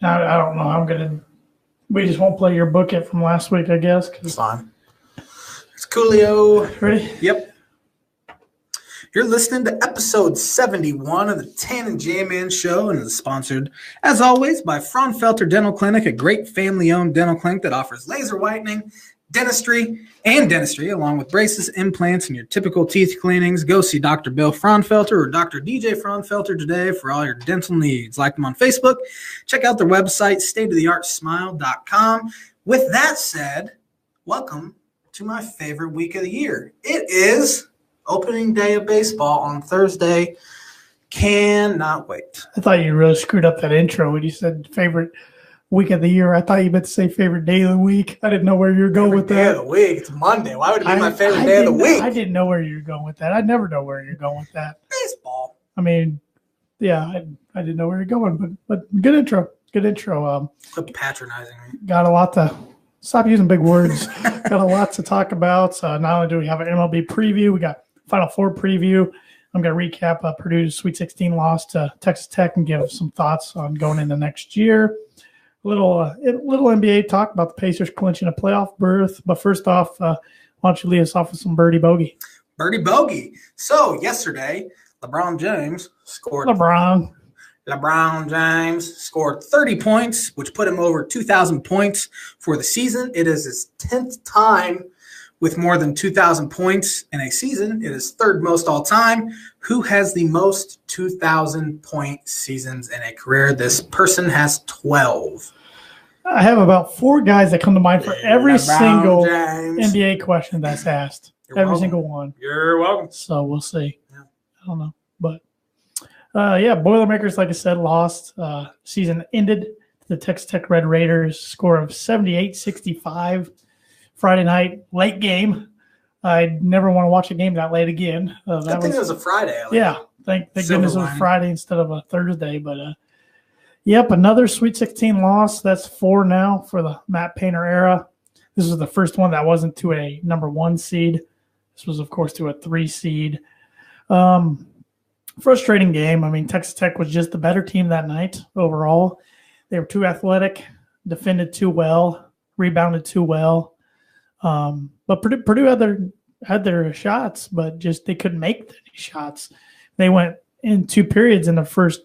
I don't know. We just won't play your booklet from last week, I guess. It's fine. It's Coolio. Ready? Yep. You're listening to episode 71 of the Tan and J-Man Show, and it's sponsored, as always, by Frounfelter Dental Clinic, a great family-owned dental clinic that offers laser whitening, dentistry, along with braces, implants, and your typical teeth cleanings. Go see Dr. Bill Frounfelter or Dr. DJ Frounfelter today for all your dental needs. Like them on Facebook. Check out their website, stateoftheartsmile.com. With that said, welcome to my favorite week of the year. It is opening day of baseball on Thursday. Cannot wait. I thought you really screwed up that intro when you said favorite week of the year. I thought you meant to say favorite day of the week. I didn't know where you were going with that. Day of the week. It's Monday. Why would it be my favorite day of the week? I didn't know where you were going with that. I never know where you're going with that. Baseball. I mean, yeah, I didn't know where you're going, but good intro. Good intro. Quit patronizing me. Got a lot to stop using big words. Got a lot to talk about. Not only do we have an MLB preview, we got Final Four preview. I'm going to recap Purdue's Sweet 16 loss to Texas Tech and give some thoughts on going into next year. A little NBA talk about the Pacers clinching a playoff berth. But first off, why don't you lead us off with some Birdie Bogey? Birdie Bogey. So yesterday, LeBron James scored 30 points, which put him over 2,000 points for the season. It is his 10th time with more than 2,000 points in a season. It is third most all time. Who has the most 2,000-point seasons in a career? This person has 12. I have about 4 guys that come to mind for every single NBA question that's asked. Every single one. You're welcome. So we'll see. Yeah. I don't know. But, Boilermakers, like I said, lost. Season ended. The Texas Tech Red Raiders score of 78-65. Friday night, late game. I never want to watch a game that late again. I think it was a Friday. Yeah, thank goodness it was Friday instead of a Thursday. But, another Sweet 16 loss. That's 4 now for the Matt Painter era. This was the first one that wasn't to a number 1 seed. This was, of course, to a 3 seed. Frustrating game. I mean, Texas Tech was just the better team that night overall. They were too athletic, defended too well, rebounded too well. But Purdue had their shots, but just they couldn't make any shots. They went in 2 periods in the first.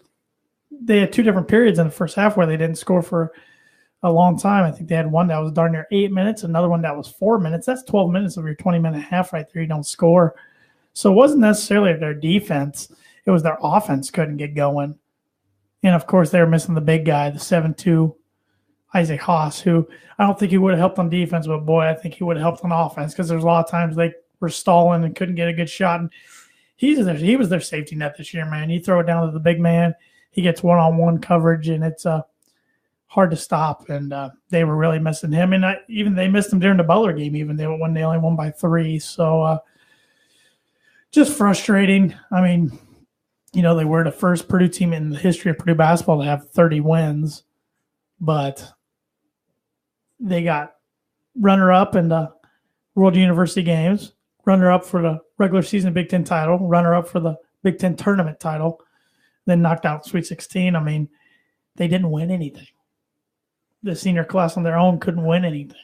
They had 2 different periods in the first half where they didn't score for a long time. I think they had one that was darn near 8 minutes, another one that was 4 minutes. That's 12 minutes of your 20-minute half right there. You don't score. So it wasn't necessarily their defense. It was their offense couldn't get going. And, of course, they were missing the big guy, the 7'2", Isaac Haas, who I don't think he would have helped on defense, but, boy, I think he would have helped on offense because there's a lot of times they were stalling and couldn't get a good shot. And he was their safety net this year, man. You throw it down to the big man, he gets one-on-one coverage, and it's hard to stop. And they were really missing him. And even they missed him during the Butler game, even when they only won by 3. So just frustrating. I mean, they were the first Purdue team in the history of Purdue basketball to have 30 wins, but they got runner-up in the World University Games, runner-up for the regular season Big Ten title, runner-up for the Big Ten tournament title, then knocked out Sweet 16. I mean, they didn't win anything. The senior class on their own couldn't win anything.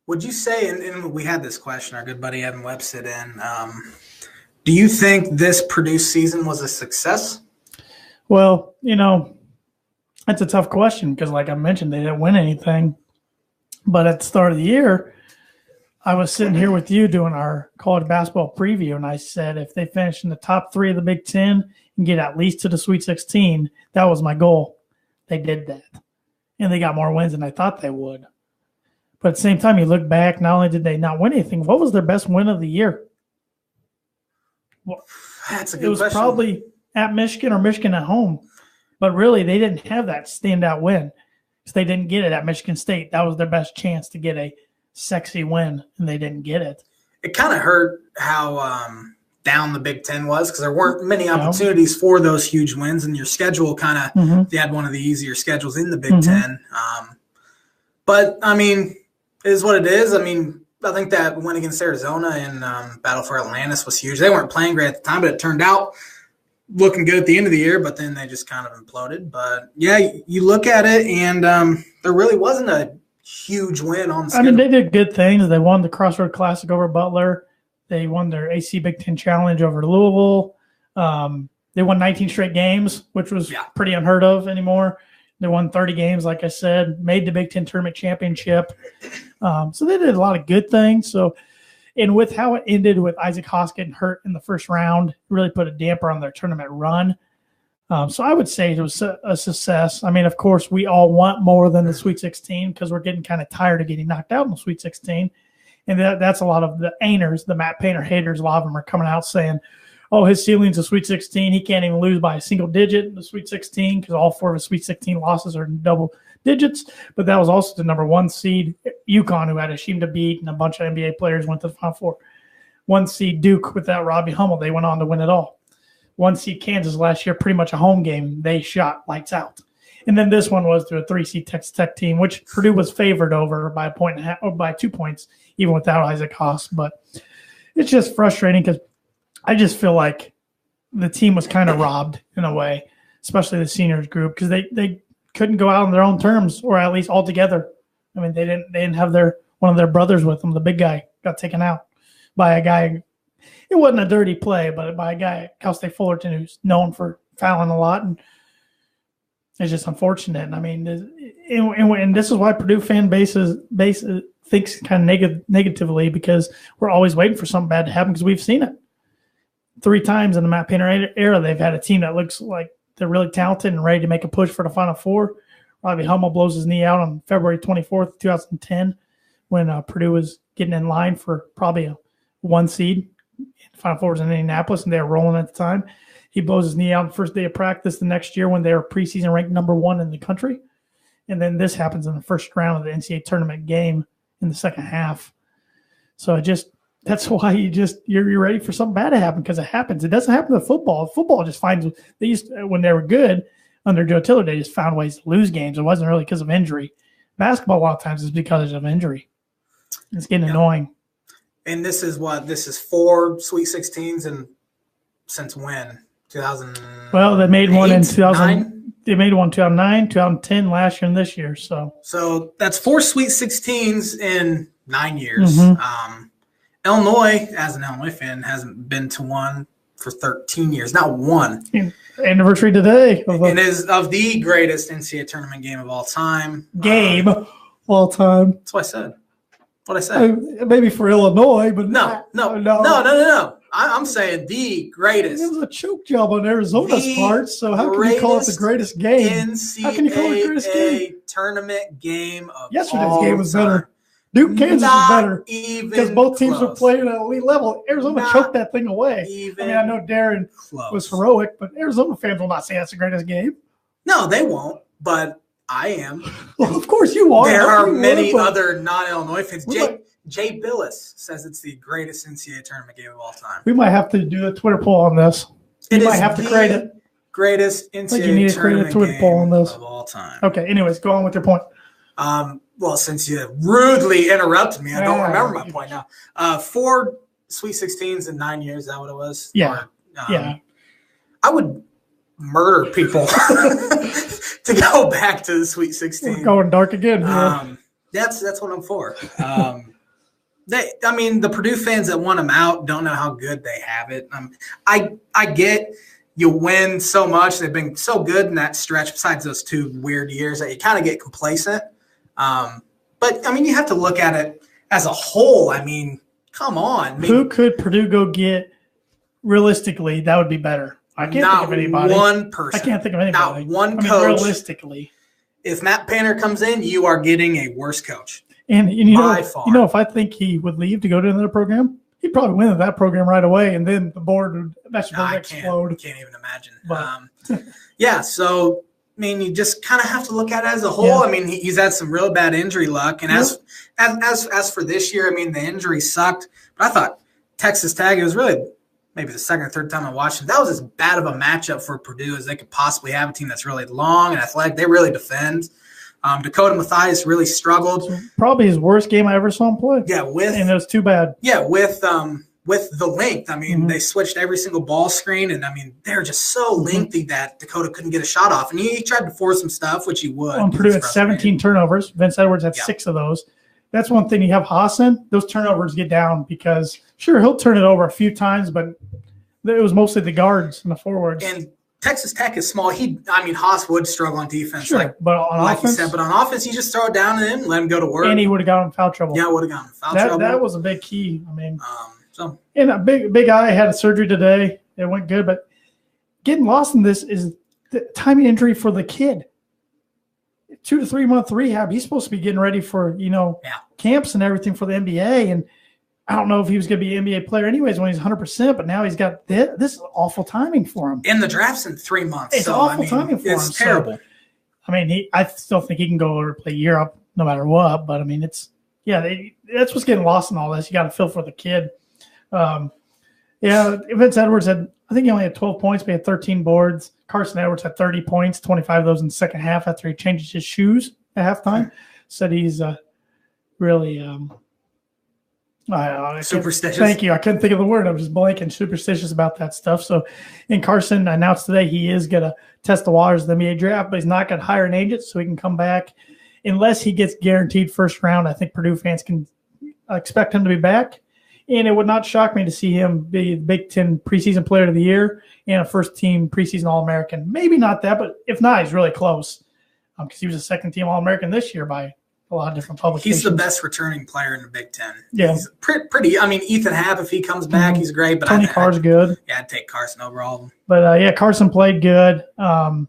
Would you say, and we had this question, our good buddy Evan Webb sit in, do you think this Purdue season was a success? Well, that's a tough question because, like I mentioned, they didn't win anything. But at the start of the year, I was sitting here with you doing our college basketball preview, and I said if they finish in the top 3 of the Big Ten and get at least to the Sweet 16, that was my goal. They did that. And they got more wins than I thought they would. But at the same time, you look back, not only did they not win anything, what was their best win of the year? Well, that's a good question. It was probably at Michigan or Michigan at home. But really, they didn't have that standout win because they didn't get it at Michigan State. That was their best chance to get a sexy win, and they didn't get it. It kind of hurt how down the Big Ten was because there weren't many opportunities for those huge wins, and your schedule kind of they had one of the easier schedules in the Big Ten. But, I mean, it is what it is. I mean, I think that win against Arizona and Battle for Atlantis was huge. They weren't playing great at the time, but it turned out looking good at the end of the year, but then they just kind of imploded. But, yeah, you look at it, and there really wasn't a huge win on the schedule. I mean, they did good things. They won the Crossroad Classic over Butler. They won their AC Big Ten Challenge over Louisville. They won 19 straight games, which was pretty unheard of anymore. They won 30 games, like I said, made the Big Ten Tournament Championship. So they did a lot of good things. So, and with how it ended with Isaac Haas getting hurt in the first round, it really put a damper on their tournament run. So I would say it was a success. I mean, of course, we all want more than the Sweet 16 because we're getting kind of tired of getting knocked out in the Sweet 16. And that's a lot of the Ainers, the Matt Painter haters. A lot of them are coming out saying, oh, his ceiling's a Sweet 16. He can't even lose by a single digit in the Sweet 16 because all 4 of his Sweet 16 losses are in double digits. But that was also the number 1 seed, UConn, who had a team to beat, and a bunch of NBA players went to the Final Four. 1 seed Duke without Robbie Hummel, they went on to win it all. 1 seed Kansas last year, pretty much a home game. They shot lights out. And then this one was to a 3 seed Texas Tech team, which Purdue was favored over by 1.5 or by 2 points, even without Isaac Haas. But it's just frustrating because I just feel like the team was kind of robbed in a way, especially the seniors group, because they couldn't go out on their own terms, or at least all together. I mean, they didn't have one of their brothers with them. The big guy got taken out by a guy. It wasn't a dirty play, but by a guy, Cal State Fullerton, who's known for fouling a lot, and it's just unfortunate. And I mean, and this is why Purdue fan base thinks kind of negatively, because we're always waiting for something bad to happen, because we've seen it 3 times in the Matt Painter era. They've had a team that looks like they're really talented and ready to make a push for the Final Four. Robbie Hummel blows his knee out on February 24th, 2010, when Purdue was getting in line for probably a 1 seed. Final Four was in Indianapolis, and they were rolling at the time. He blows his knee out on the first day of practice the next year when they were preseason ranked number 1 in the country. And then this happens in the first round of the NCAA tournament game in the second half. So that's why you're ready for something bad to happen, because it happens. It doesn't happen to football. Football just finds when they were good under Joe Tiller, they just found ways to lose games. It wasn't really because of injury. Basketball a lot of times is because of injury. It's getting annoying. And this is 4 Sweet 16s, and since when? 2000. Well, they made one in 2000. They made one 2009, 2010, last year, and this year. So that's 4 Sweet 16s in 9 years. Mm-hmm. Illinois, as an Illinois fan, hasn't been to one for 13 years. Not one. Anniversary today. It is of the greatest NCAA tournament game of all time. All time. That's what I said. What I said. Maybe for Illinois, but no. I'm saying the greatest. It was a choke job on Arizona's part, so how can you call it the greatest game? How can you call it the greatest game? Tournament game of yesterday's game was better. Duke, Kansas was better because both teams were playing at elite level. Arizona choked that thing away. I mean, I know Darren was heroic, but Arizona fans will not say that's the greatest game. No, they won't, but I am. Well, of course you are. There are many other non-Illinois fans. Jay Billis says it's the greatest NCAA tournament game of all time. We might have to do a Twitter poll on this. You might have to create it. Greatest NCAA tournament game of all time. Okay, anyways, go on with your point. Well, since you rudely interrupted me, I don't remember my point now. 4 Sweet 16s in 9 years, is that what it was? Yeah. I would murder people to go back to the Sweet 16. We're going dark again. That's what I'm for. The Purdue fans that want them out don't know how good they have it. I get you win so much. They've been so good in that stretch, besides those 2 weird years, that you kind of get complacent. But you have to look at it as a whole. Come on. Who could Purdue go get realistically? That would be better. I can't think of anybody. Not one person. I can't think of anybody. Not one coach. Realistically. If Matt Painter comes in, you are getting a worse coach. And if I think he would leave to go to another program, he'd probably win that program right away, and then the board would explode. I can't even imagine. So you just kind of have to look at it as a whole. Yeah. He's had some real bad injury luck, and as for this year, the injury sucked. But I thought Texas Tech, it was really maybe the second or third time I watched them, that was as bad of a matchup for Purdue as they could possibly have. A team that's really long and athletic. They really defend. Dakota Mathias really struggled. Probably his worst game I ever saw him play. Yeah, and it was too bad. Yeah, with with the length. I mean, they switched every single ball screen, and I mean, they're just so lengthy that Dakota couldn't get a shot off. And he tried to force some stuff, which he would. Well, Purdue had 17 turnovers. Vince Edwards had 6 of those. That's one thing. You have Hassan, those turnovers get down because, sure, he'll turn it over a few times, but it was mostly the guards and the forwards. And Texas Tech is small. Haas would struggle on defense, sure, but on offense, you said. But on offense, you just throw it down to him, let him go to work. And he would have gotten in foul trouble. Yeah, would have gotten in foul trouble. That was a big key. I mean, and a big eye had a surgery today. It went good, but getting lost in this is the timing injury for the kid. 2 to 3 month rehab. He's supposed to be getting ready for, camps and everything for the NBA. And I don't know if he was going to be an NBA player anyways when he's 100%, but now he's got this. This is awful timing for him. And the draft's in 3 months. It's awful timing for him. It's terrible. So, I still think he can go over to play Europe no matter what. But, that's what's getting lost in all this. You got to feel for the kid. Vince Edwards I think he only had 12 points, but he had 13 boards. Carson Edwards had 30 points, 25 of those in the second half after he changed his shoes at halftime. Said he's really superstitious. Thank you. I couldn't think of the word. I was just blanking. Superstitious about that stuff. So, and Carson announced today he is going to test the waters of the NBA draft, but he's not going to hire an agent so he can come back unless he gets guaranteed first round. I think Purdue fans can expect him to be back. And it would not shock me to see him be the Big Ten preseason player of the year and a first-team preseason All-American. Maybe not that, but if not, he's really close because he was a second-team All-American this year by a lot of different publications. He's the best returning player in the Big Ten. Yeah. He's pretty. Ethan Happ, if he comes back, he's great. But Tony Carr's good. Yeah, I'd take Carson over all of them. But, Carson played good. And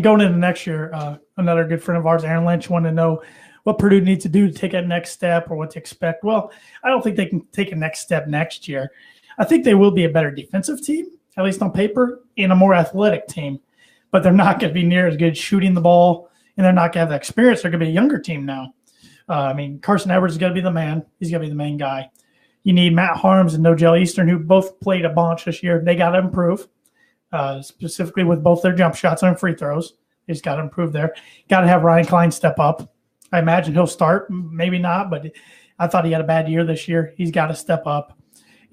going into next year, another good friend of ours, Aaron Lynch, wanted to know what Purdue needs to do to take that next step or what to expect. Well, I don't think they can take a next step next year. I think they will be a better defensive team, at least on paper, and a more athletic team. But they're not going to be near as good shooting the ball, and they're not going to have the experience. They're going to be a younger team now. Carson Edwards is going to be the man. He's going to be the main guy. You need Matt Harms and Nogel Eastern, who both played a bunch this year. They got to improve, specifically with both their jump shots and free throws. They just got to improve there. Got to have Ryan Klein step up. I imagine he'll start, maybe not, but I thought he had a bad year this year. He's got to step up.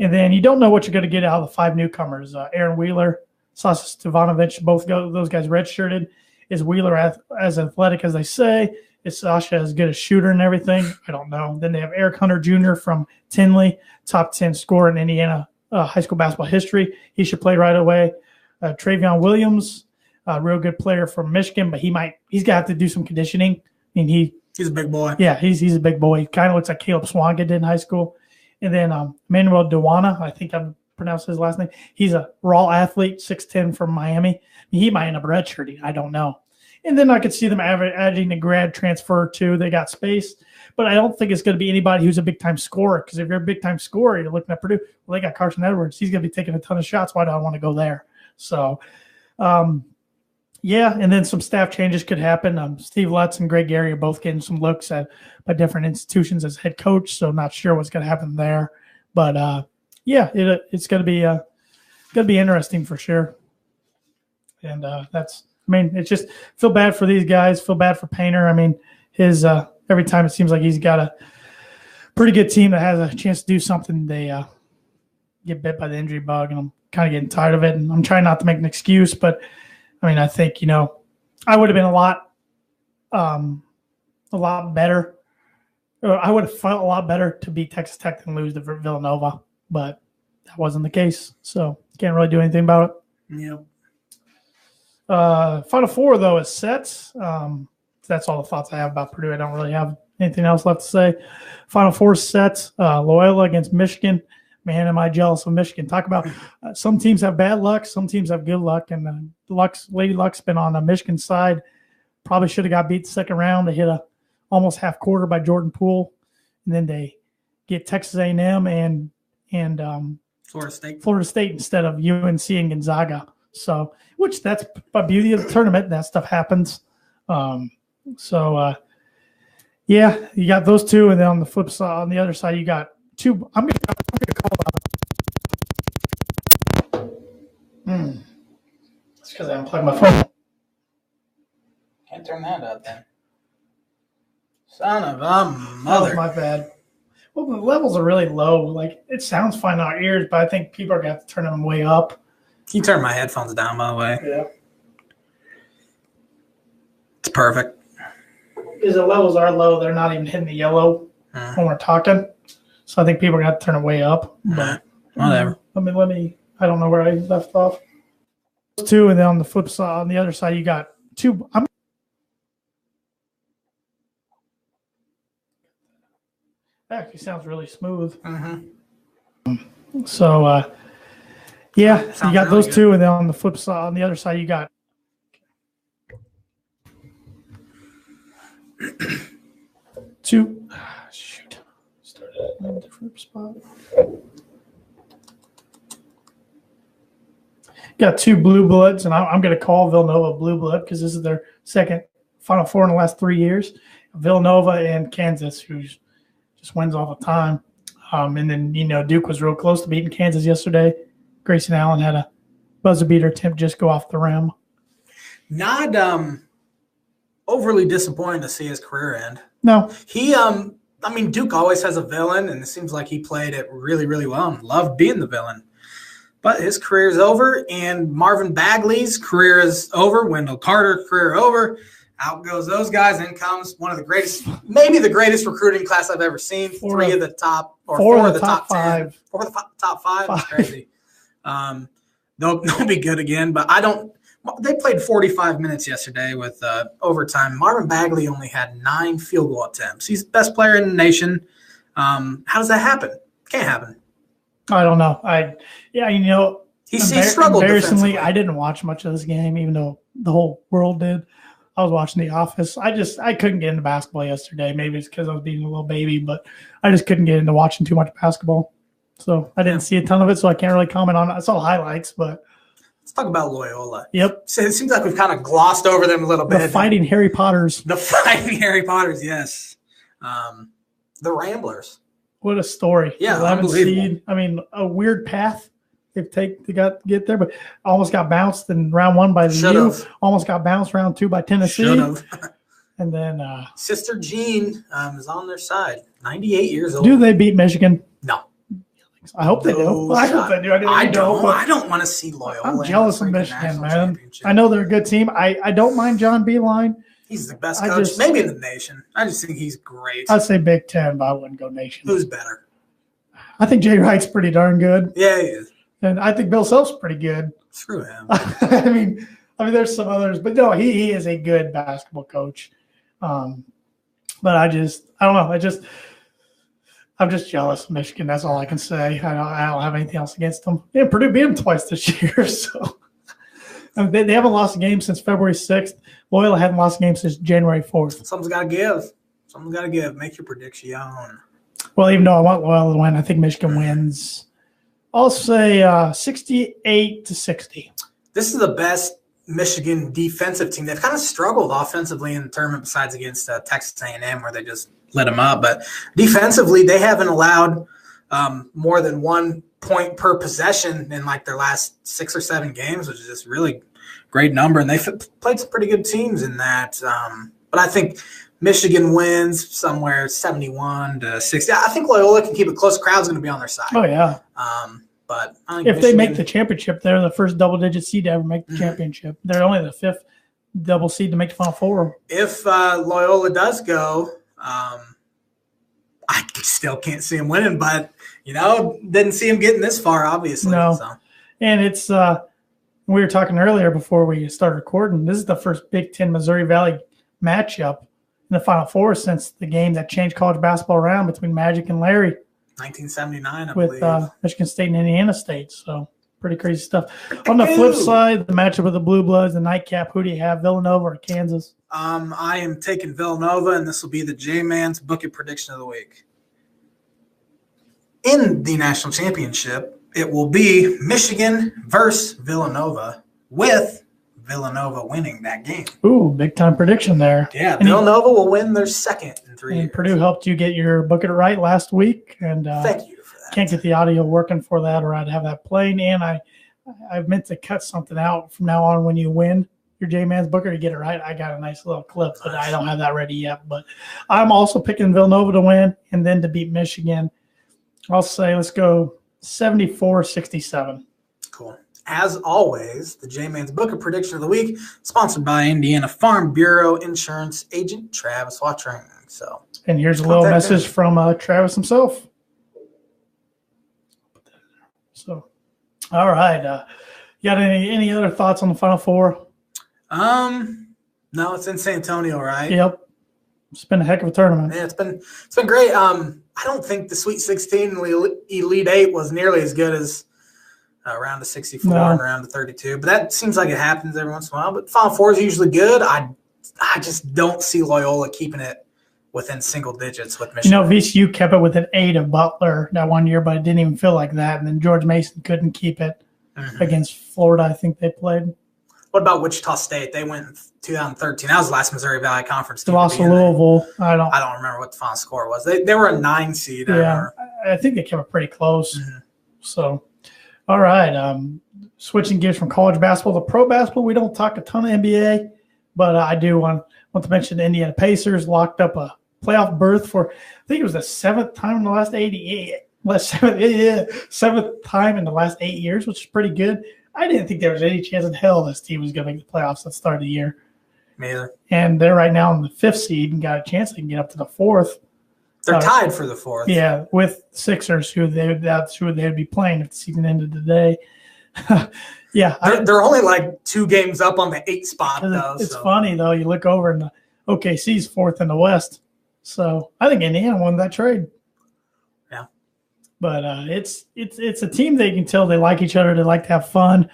And then you don't know what you're going to get out of the 5 newcomers. Aaron Wheeler, Sasha Stevanovic, those guys redshirted. Is Wheeler as athletic as they say? Is Sasha as good a shooter and everything? I don't know. Then they have Eric Hunter Jr. from Tinley, top 10 scorer in Indiana high school basketball history. He should play right away. Travion Williams, a real good player from Michigan, but he's going to have to do some conditioning. He's a big boy. Yeah, he's a big boy. He kind of looks like Caleb Swanga did in high school. And then Manuel Dewana, I think I'm pronouncing his last name. He's a raw athlete, 6'10", from Miami. He might end up redshirting. I don't know. And then I could see them adding a grad transfer too. They got space. But I don't think it's going to be anybody who's a big-time scorer because if you're a big-time scorer, you're looking at Purdue. Well, they got Carson Edwards. He's going to be taking a ton of shots. Why do I want to go there? So, and then some staff changes could happen. Steve Lutz and Greg Gary are both getting some looks by different institutions as head coach, so not sure what's going to happen there. But it's going to be interesting for sure. And it's just feel bad for these guys. Feel bad for Painter. His every time it seems like he's got a pretty good team that has a chance to do something, they get bit by the injury bug, and I'm kind of getting tired of it. And I'm trying not to make an excuse, but. I think, I would have been a lot better. I would have felt a lot better to beat Texas Tech than lose to Villanova, but that wasn't the case. So can't really do anything about it. Yep. Final Four, though, is set. That's all the thoughts I have about Purdue. I don't really have anything else left to say. Final Four set. Loyola against Michigan. Man, am I jealous of Michigan. Talk about some teams have bad luck, some teams have good luck, and Lady Luck's been on the Michigan side. Probably should have got beat the second round. They hit a almost half quarter by Jordan Poole, and then they get Texas A&M and Florida State instead of UNC and Gonzaga. So, which that's the beauty of the tournament. That stuff happens. You got those two, and then on the flip side, on the other side, you got two. I'm gonna call out. That's because I unplugged my phone. Can't turn that out then. Son of a mother. Oh, my bad. Well, the levels are really low. Like, it sounds fine in our ears, but I think people are going to have to turn them way up. Can you turn my headphones down, by the way? Yeah. It's perfect. Because the levels are low. They're not even hitting the yellow when we're talking. So I think people are going to have to turn it way up. But whatever. I don't know where I left off. Two, and then on the flip side, on the other side, you got two. That actually sounds really smooth. So, yeah, you got really those good. Two, and then on the flip side, on the other side, you got two. Shoot, started in a different spot. Got two blue bloods, and I'm going to call Villanova blue blood because this is their second Final Four in the last 3 years. Villanova and Kansas, who just wins all the time. And then, Duke was real close to beating Kansas yesterday. Grayson Allen had a buzzer beater attempt just go off the rim. Not overly disappointing to see his career end. No. He, Duke always has a villain, and it seems like he played it really, really well and loved being the villain. But his career is over, and Marvin Bagley's career is over. Wendell Carter's career over. Out goes those guys. In comes one of the greatest, maybe the greatest recruiting class I've ever seen. Four of the top 10. 4 of the top 5. That's crazy. They'll be good again, but they played 45 minutes yesterday with overtime. Marvin Bagley only had 9 field goal attempts. He's the best player in the nation. How does that happen? Can't happen. I don't know. He struggled defensively. I didn't watch much of this game, even though the whole world did. I was watching The Office. I couldn't get into basketball yesterday. Maybe it's because I was being a little baby, but I just couldn't get into watching too much basketball. So I didn't see a ton of it, so I can't really comment on it. I saw highlights, but let's talk about Loyola. Yep. So it seems like we've kind of glossed over them a little bit. The Fighting Harry Potters. The Fighting Harry Potters, yes. The Ramblers. What a story. Yeah, 11 seed. A weird path they got to get there, but almost got bounced in round 1 by the U. Almost got bounced round 2 by Tennessee. Should have. And then Sister Jean is on their side. 98 years old. Do they beat Michigan? No. I hope they do. I hope they do. I don't want to see Loyola. I'm jealous of Michigan, man. I know they're a good team. I don't mind John Beilein. He's the best coach, maybe in the nation. I just think he's great. I'd say Big Ten, but I wouldn't go nation. Who's better? I think Jay Wright's pretty darn good. Yeah, he is. And I think Bill Self's pretty good. Screw him. I mean, there's some others, but no, he is a good basketball coach. But I don't know. I'm just jealous of Michigan. That's all I can say. I don't have anything else against them. Yeah, Purdue beat them twice this year, so they haven't lost a game since February 6th. Loyola hadn't lost a game since January 4th. Something's got to give. Make your prediction. Well, even though I want Loyola to win, I think Michigan wins. I'll say 68-60. This is the best Michigan defensive team. They've kind of struggled offensively in the tournament besides against Texas A&M where they just lit them up. But defensively, they haven't allowed more than 1 point per possession in like their last 6 or 7 games, which is just really great number. And they've played some pretty good teams in that. But I think Michigan wins somewhere 71-60. I think Loyola can keep it close. Crowd's going to be on their side. Oh, yeah. But I think if they make the championship, they're the first double-digit seed to ever make the championship. They're only the 5th double seed to make the Final Four. If Loyola does go, I still can't see him winning, but, didn't see him getting this far, obviously. No. So. And it's we were talking earlier before we started recording, this is the first Big Ten Missouri Valley matchup in the Final Four since the game that changed college basketball around between Magic and Larry. 1979, I believe. With Michigan State and Indiana State. So pretty crazy stuff. Purdue. On the flip side, the matchup of the Blue Bloods, the nightcap, who do you have, Villanova or Kansas? I am taking Villanova, and this will be the J-Man's Bucket Prediction of the Week. In the national championship, it will be Michigan versus Villanova, with Villanova winning that game. Ooh, big-time prediction there. Yeah, Villanova will win their second in 3 years. Purdue helped you get your bucket right last week. And thank you for that. Can't get the audio working for that, or I'd have that playing. And I meant to cut something out from now on when you win your J-Man's Booker to get it right. I got a nice little clip, but I don't have that ready yet. But I'm also picking Villanova to win and then to beat Michigan. I'll say let's go 74-67. Cool. As always, the J-Man's Booker prediction of the week, sponsored by Indiana Farm Bureau Insurance Agent Travis Watring. So, and here's a little message from Travis himself. So, all right. You got any other thoughts on the Final Four? No, it's in San Antonio, right? Yep. It's been a heck of a tournament. Yeah, it's been great. I don't think the Sweet 16 and Elite 8 was nearly as good as round of 64 and round of 32, but that seems like it happens every once in a while. But Final Four is usually good. I just don't see Loyola keeping it within single digits with Michigan. VCU kept it with an 8 of Butler that one year, but it didn't even feel like that. And then George Mason couldn't keep it against Florida, I think they played. What about Wichita State? They went in 2013. That was the last Missouri Valley Conference team. They lost to Louisville. I don't remember what the final score was. They were a 9 seed. Yeah, I think they kept it pretty close. So, all right. Switching gears from college basketball to pro basketball, we don't talk a ton of NBA, but I do want to mention the Indiana Pacers locked up a playoff berth for, I think it was the seventh time in the last 7th time in the last 8 years, which is pretty good. I didn't think there was any chance in hell this team was going to make the playoffs at the start of the year. Me either. And they're right now in the 5th seed and got a chance they can get up to the 4th. They're tied for the 4th. Yeah, with Sixers, that's who they would be playing if the season ended today. Yeah. They're only like 2 games up on the 8th spot, though. It's funny, though. You look over and the OKC's 4th in the West. So I think Indiana won that trade. Yeah. But it's a team that you can tell they like each other. They like to have fun.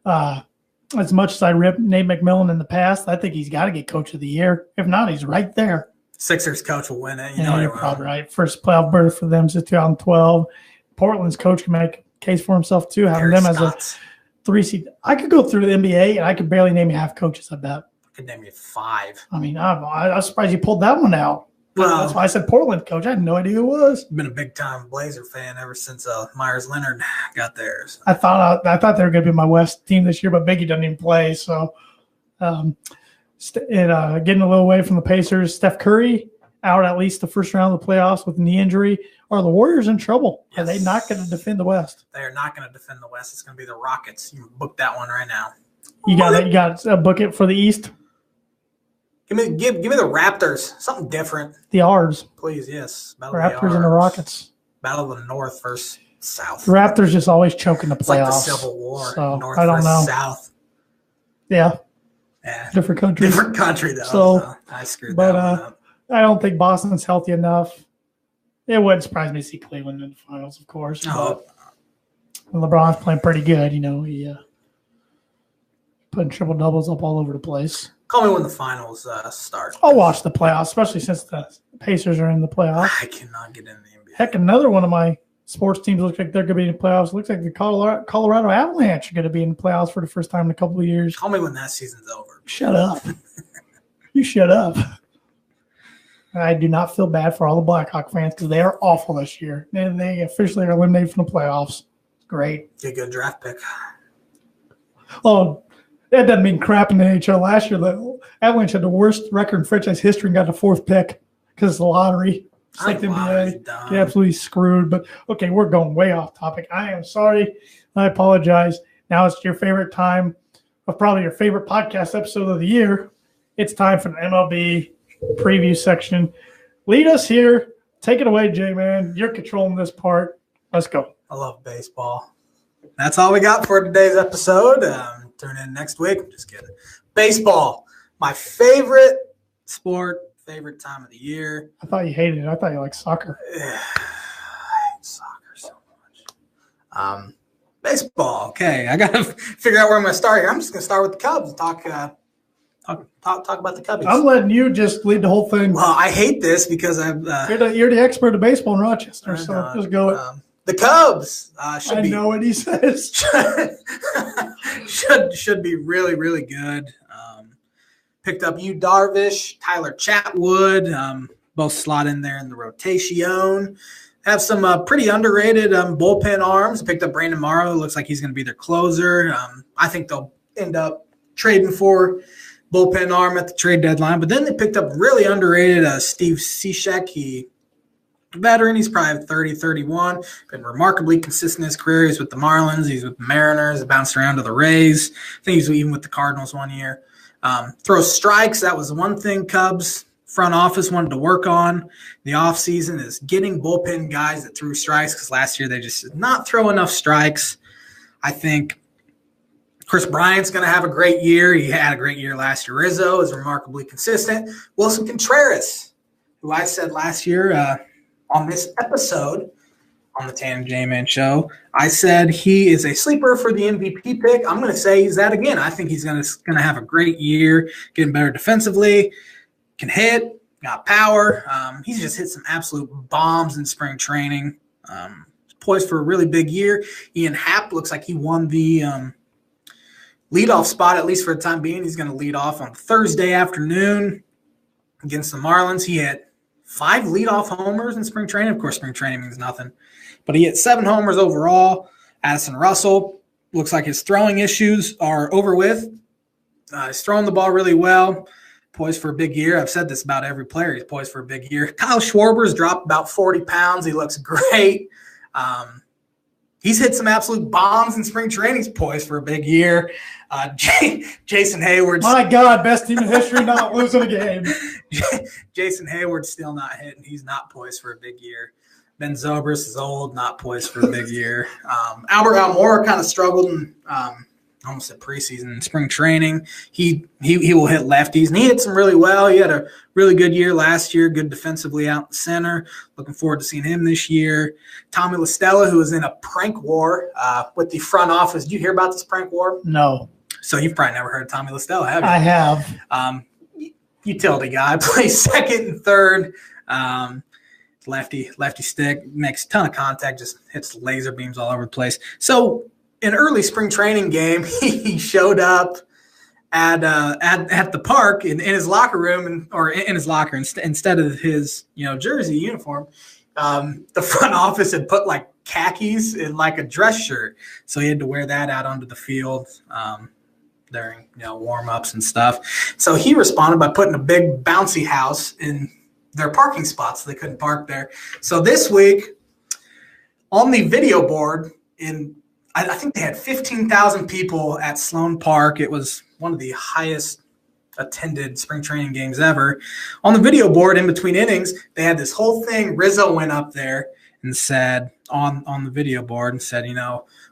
As much as I ripped Nate McMillan in the past, I think he's got to get Coach of the Year. If not, he's right there. Sixers coach will win it. You're probably right. First playoff berth for them since 2012. Portland's coach can make a case for himself, too, having them as a 3 seed. I could go through the NBA, and I could barely name you half coaches, I bet. I could name you 5. I mean, I was surprised you pulled that one out. Well, that's why I said Portland coach. I had no idea who it was. Been a big-time Blazer fan ever since Myers Leonard got theirs. I thought they were going to be my West team this year, but Biggie doesn't even play. So, getting a little away from the Pacers. Steph Curry out at least the first round of the playoffs with a knee injury. Are the Warriors in trouble? Yes. Are they not going to defend the West? They are not going to defend the West. It's going to be the Rockets. You book that one right now. You got a book it for the East. Give me the Raptors. Something different. The R's. Please, yes. Raptors and the Rockets. Battle of the North versus South. The Raptors just always choking the playoffs. It's like the Civil War. So, North I don't versus know. South. Yeah. Different country. Different country, though. So I screwed that one up. I don't think Boston's healthy enough. It wouldn't surprise me to see Cleveland in the finals, of course. Oh. But LeBron's playing pretty good. He putting triple doubles up all over the place. Call me when the finals start. I'll watch the playoffs, especially since the Pacers are in the playoffs. I cannot get in the NBA. Heck, another one of my sports teams looks like they're going to be in the playoffs. It looks like the Colorado Avalanche are going to be in the playoffs for the first time in a couple of years. Call me when that season's over. Shut up. You shut up. I do not feel bad for all the Blackhawk fans because they are awful this year. And they officially are eliminated from the playoffs. Great. Get a good draft pick. Oh, that doesn't mean crap in the NHL. Last year, the Avalanche had the worst record in franchise history and got the 4th pick because it's the lottery. Just like the NBA. Get absolutely screwed. But, okay, we're going way off topic. I am sorry. I apologize. Now it's your favorite time of probably your favorite podcast episode of the year. It's time for the MLB preview section. Lead us here. Take it away, J-Man. You're controlling this part. Let's go. I love baseball. That's all we got for today's episode. Tune in next week. I'm just kidding. Baseball, my favorite sport, favorite time of the year. I thought you hated it. I thought you liked soccer. I hate soccer so much. Baseball. Okay, I got to figure out where I'm going to start here. I'm just going to start with the Cubs and talk about the Cubbies. I'm letting you just lead the whole thing. Well, I hate this because I'm you're the expert of baseball in Rochester, so just go it. The Cubs know what he says. should be really, really good. Picked up Yu Darvish, Tyler Chatwood, both slot in there in the rotation. Have some pretty underrated bullpen arms. Picked up Brandon Morrow. Looks like he's going to be their closer. I think they'll end up trading for bullpen arm at the trade deadline. But then they picked up really underrated Steve Cishek. Veteran, he's probably 30, 31, been remarkably consistent in his career. He's with the Marlins, he's with the Mariners, bounced around to the Rays. I think he's even with the Cardinals one year. Throws strikes, that was one thing Cubs front office wanted to work on the offseason, is getting bullpen guys that threw strikes, because last year they just did not throw enough strikes. I think Chris Bryant's going to have a great year. He had a great year last year. Rizzo is remarkably consistent. Wilson Contreras, who I said last year on this episode on the Tan and J-Man show, I said he is a sleeper for the MVP pick. I'm going to say he's that again. I think he's going to have a great year, getting better defensively, can hit, got power. He's just hit some absolute bombs in spring training. Poised for a really big year. Ian Happ looks like he won the leadoff spot, at least for the time being. He's going to lead off on Thursday afternoon against the Marlins. He hit 5 leadoff homers in spring training. Of course, spring training means nothing. But he hit 7 homers overall. Addison Russell looks like his throwing issues are over with. He's throwing the ball really well. Poised for a big year. I've said this about every player. He's poised for a big year. Kyle Schwarber's dropped about 40 pounds. He looks great. He's hit some absolute bombs in spring training. He's poised for a big year. Jason Hayward. My God, best team in history not losing a game. Jason Hayward's still not hitting. He's not poised for a big year. Ben Zobrist is old, not poised for a big year. Albert Almora kind of struggled in almost at preseason and spring training. He will hit lefties, and he hit some really well. He had a really good year last year, good defensively out in the center. Looking forward to seeing him this year. Tommy La Stella, who was in a prank war with the front office. Did you hear about this prank war? No. So you've probably never heard of Tommy La Stella, have you? I have. Utility guy, plays second and third. Lefty stick, makes a ton of contact, just hits laser beams all over the place. So in early spring training game, he showed up at the park in his locker room or in his locker instead of his jersey uniform. The front office had put like khakis in like a dress shirt, so he had to wear that out onto the field during warm-ups and stuff. So he responded by putting a big bouncy house in their parking spots. So they couldn't park there. So this week on the video board I think they had 15,000 people at Sloan Park. It was one of the highest attended spring training games ever. On the video board in between innings, they had this whole thing. Rizzo went up there and said on the video board and said,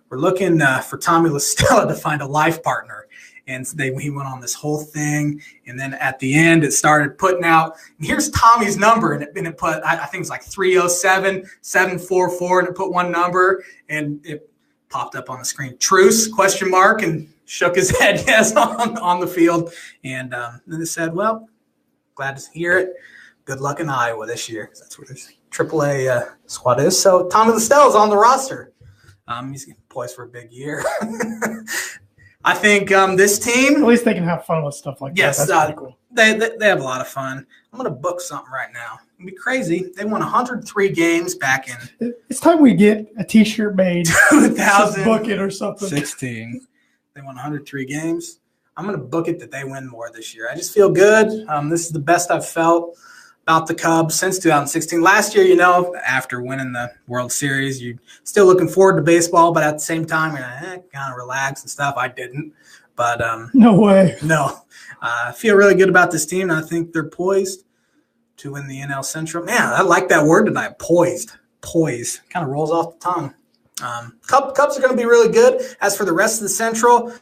we're looking for Tommy La Stella to find a life partner. And he went on this whole thing. And then at the end, it started putting out, and here's Tommy's number. And it put, I think it was like 307-744, and it put one number, and it popped up on the screen, truce, ? And shook his head yes on the field. And then it said, well, glad to hear it. Good luck in Iowa this year, because that's where this AAA squad is. So Tommy La Stella is on the roster. He's poised for a big year. I think this team. At least they can have fun with stuff like that. That's pretty cool. They have a lot of fun. I'm going to book something right now. It'll be crazy. They won 103 games back in. It's time we get a T-shirt made. 2000. Book it or something. 16. They won 103 games. I'm going to book it that they win more this year. I just feel good. This is the best I've felt about the Cubs since 2016. Last year, after winning the World Series, you're still looking forward to baseball, but at the same time, you're like, kind of relax and stuff. I didn't, but no way. No, I feel really good about this team, and I think they're poised to win the NL Central. Man, I like that word tonight, poised. Poised kind of rolls off the tongue. Cubs are going to be really good. As for the rest of the Central,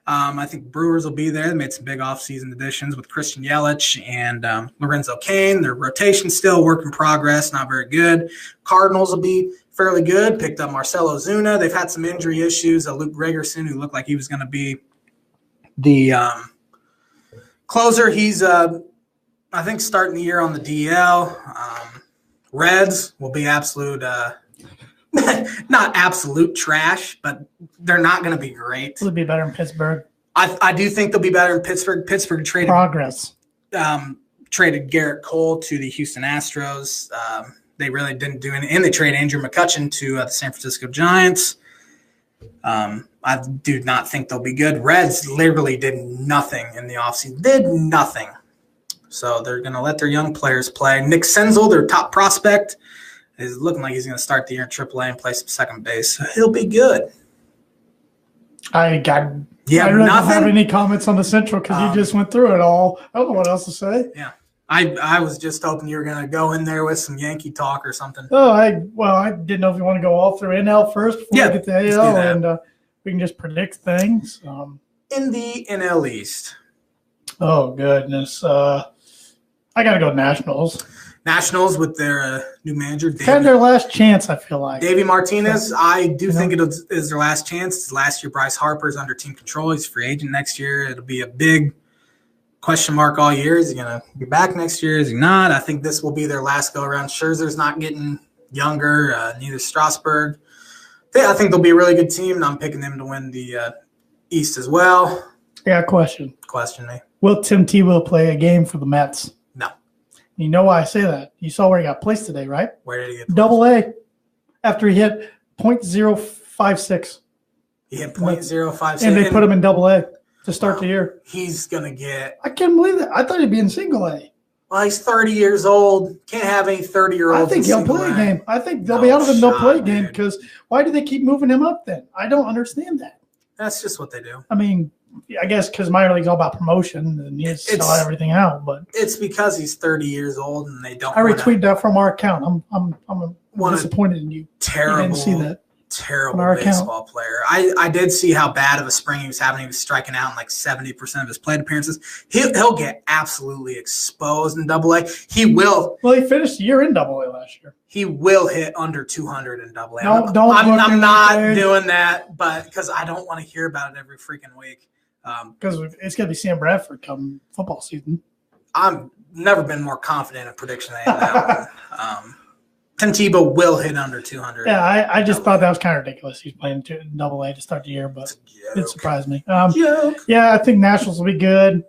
I think Brewers will be there. They made some big offseason additions with Christian Yelich and Lorenzo Cain. Their rotation still work in progress, not very good. Cardinals will be fairly good. Picked up Marcell Ozuna. They've had some injury issues. Luke Gregerson, who looked like he was going to be the closer. He's, I think, starting the year on the DL. Reds will be absolute not absolute trash, but they're not going to be great. Will it be better in Pittsburgh? I do think they'll be better in Pittsburgh. Pittsburgh traded Garrett Cole to the Houston Astros. They really didn't do anything. And they traded Andrew McCutchen to the San Francisco Giants. I do not think they'll be good. Reds literally did nothing in the offseason. Did nothing. So they're going to let their young players play. Nick Senzel, their top prospect, is looking like he's going to start the year in AAA and play some second base. So he'll be good. I really don't have any comments on the Central because you just went through it all. I don't know what else to say. Yeah. I was just hoping you were going to go in there with some Yankee talk or something. Oh, I didn't know if you want to go all through NL first before we get to AL, and we can just predict things. In the NL East. Oh, goodness. I got to go Nationals. Nationals with their new manager. Kind of their last chance, I feel like. Davey Martinez, I do think it is their last chance. Last year, Bryce Harper's under team control. He's a free agent next year. It'll be a big question mark all year. Is he going to be back next year? Is he not? I think this will be their last go-around. Scherzer's not getting younger, neither Strasburg. I think they'll be a really good team, and I'm picking them to win the East as well. I got a question. Question me. Will Tim Tebow play a game for the Mets? No. You know why I say that? You saw where he got placed today, right? Where did he get placed? Double-A after he hit .056. He hit .056. And they put him in Double-A to start the year. He's going to get – I can't believe that. I thought he'd be in Single-A. Well, he's 30 years old. Can't have any 30-year-olds. I think he'll play a game. I think they'll be out of the no-play game because why do they keep moving him up then? I don't understand that. That's just what they do. I mean, I guess because minor league's all about promotion and he has to sell everything out. But it's because he's 30 years old and they don't. I retweeted that from our account. I'm disappointed in you. Terrible. You didn't see that. Terrible baseball player. I did see how bad of a spring he was having. He was striking out in like 70% of his plate appearances. He'll get absolutely exposed in Double-A. He will. Well, he finished the year in Double-A last year. He will hit under 200 in Double-A. I'm not doing that, but because I don't want to hear about it every freaking week. Because it's going to be Sam Bradford come football season. I've never been more confident in prediction than that one. Tim Tebow will hit under 200. Yeah, I just thought that was kind of ridiculous. He's playing Double-A to start the year, but it surprised me. Yeah, I think Nationals will be good.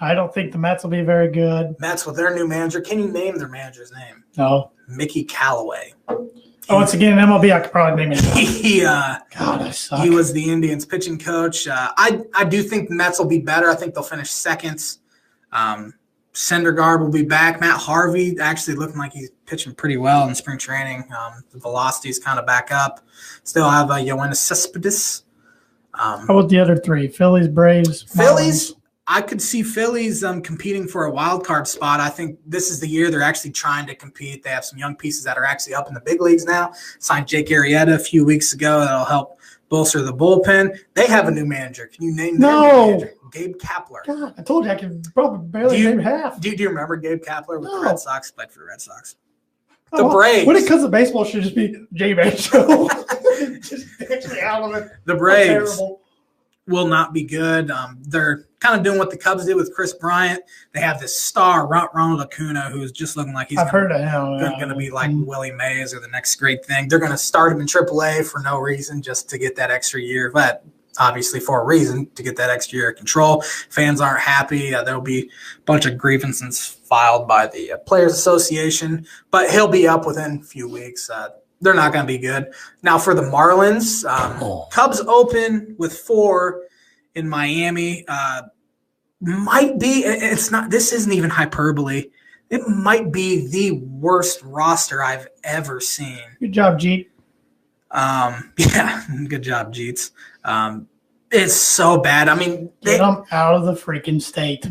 I don't think the Mets will be very good. Mets with their new manager. Can you name their manager's name? No. Mickey Callaway. Once again, MLB, I could probably name it. God, I suck. He was the Indians pitching coach. I do think the Mets will be better. I think they'll finish second. Syndergaard will be back. Matt Harvey actually looking like he's pitching pretty well in spring training. The velocity's kind of back up. Still have Yoenis Cespedes. How about the other three? Phillies, Braves, Phillies. I could see Phillies competing for a wild card spot. I think this is the year they're actually trying to compete. They have some young pieces that are actually up in the big leagues now. Signed Jake Arrieta a few weeks ago. That'll help bolster the bullpen. They have a new manager. Can you name their new manager? Gabe Kapler. God, I told you I could probably barely name half. Do you remember Gabe Kapler with the Red Sox? Played for the Red Sox. The Braves. When it comes to baseball, it should just be J-Man show. Just actually out of it. The Braves will not be good. They're kind of doing what the Cubs did with Chris Bryant. They have this star, Ronald Acuna, who's just looking like he's going to be like Willie Mays or the next great thing. They're going to start him in AAA for no reason, just to get that extra year. But obviously for a reason, to get that extra year of control. Fans aren't happy. There'll be a bunch of grievances filed by the Players Association. But he'll be up within a few weeks. They're not going to be good. Now for the Marlins, Cubs open with 4 in Miami. Might be, it's not, this isn't even hyperbole. It might be the worst roster I've ever seen. Good job, Jeet. Yeah, good job, Jeets. It's so bad. I mean, get them out of the freaking state.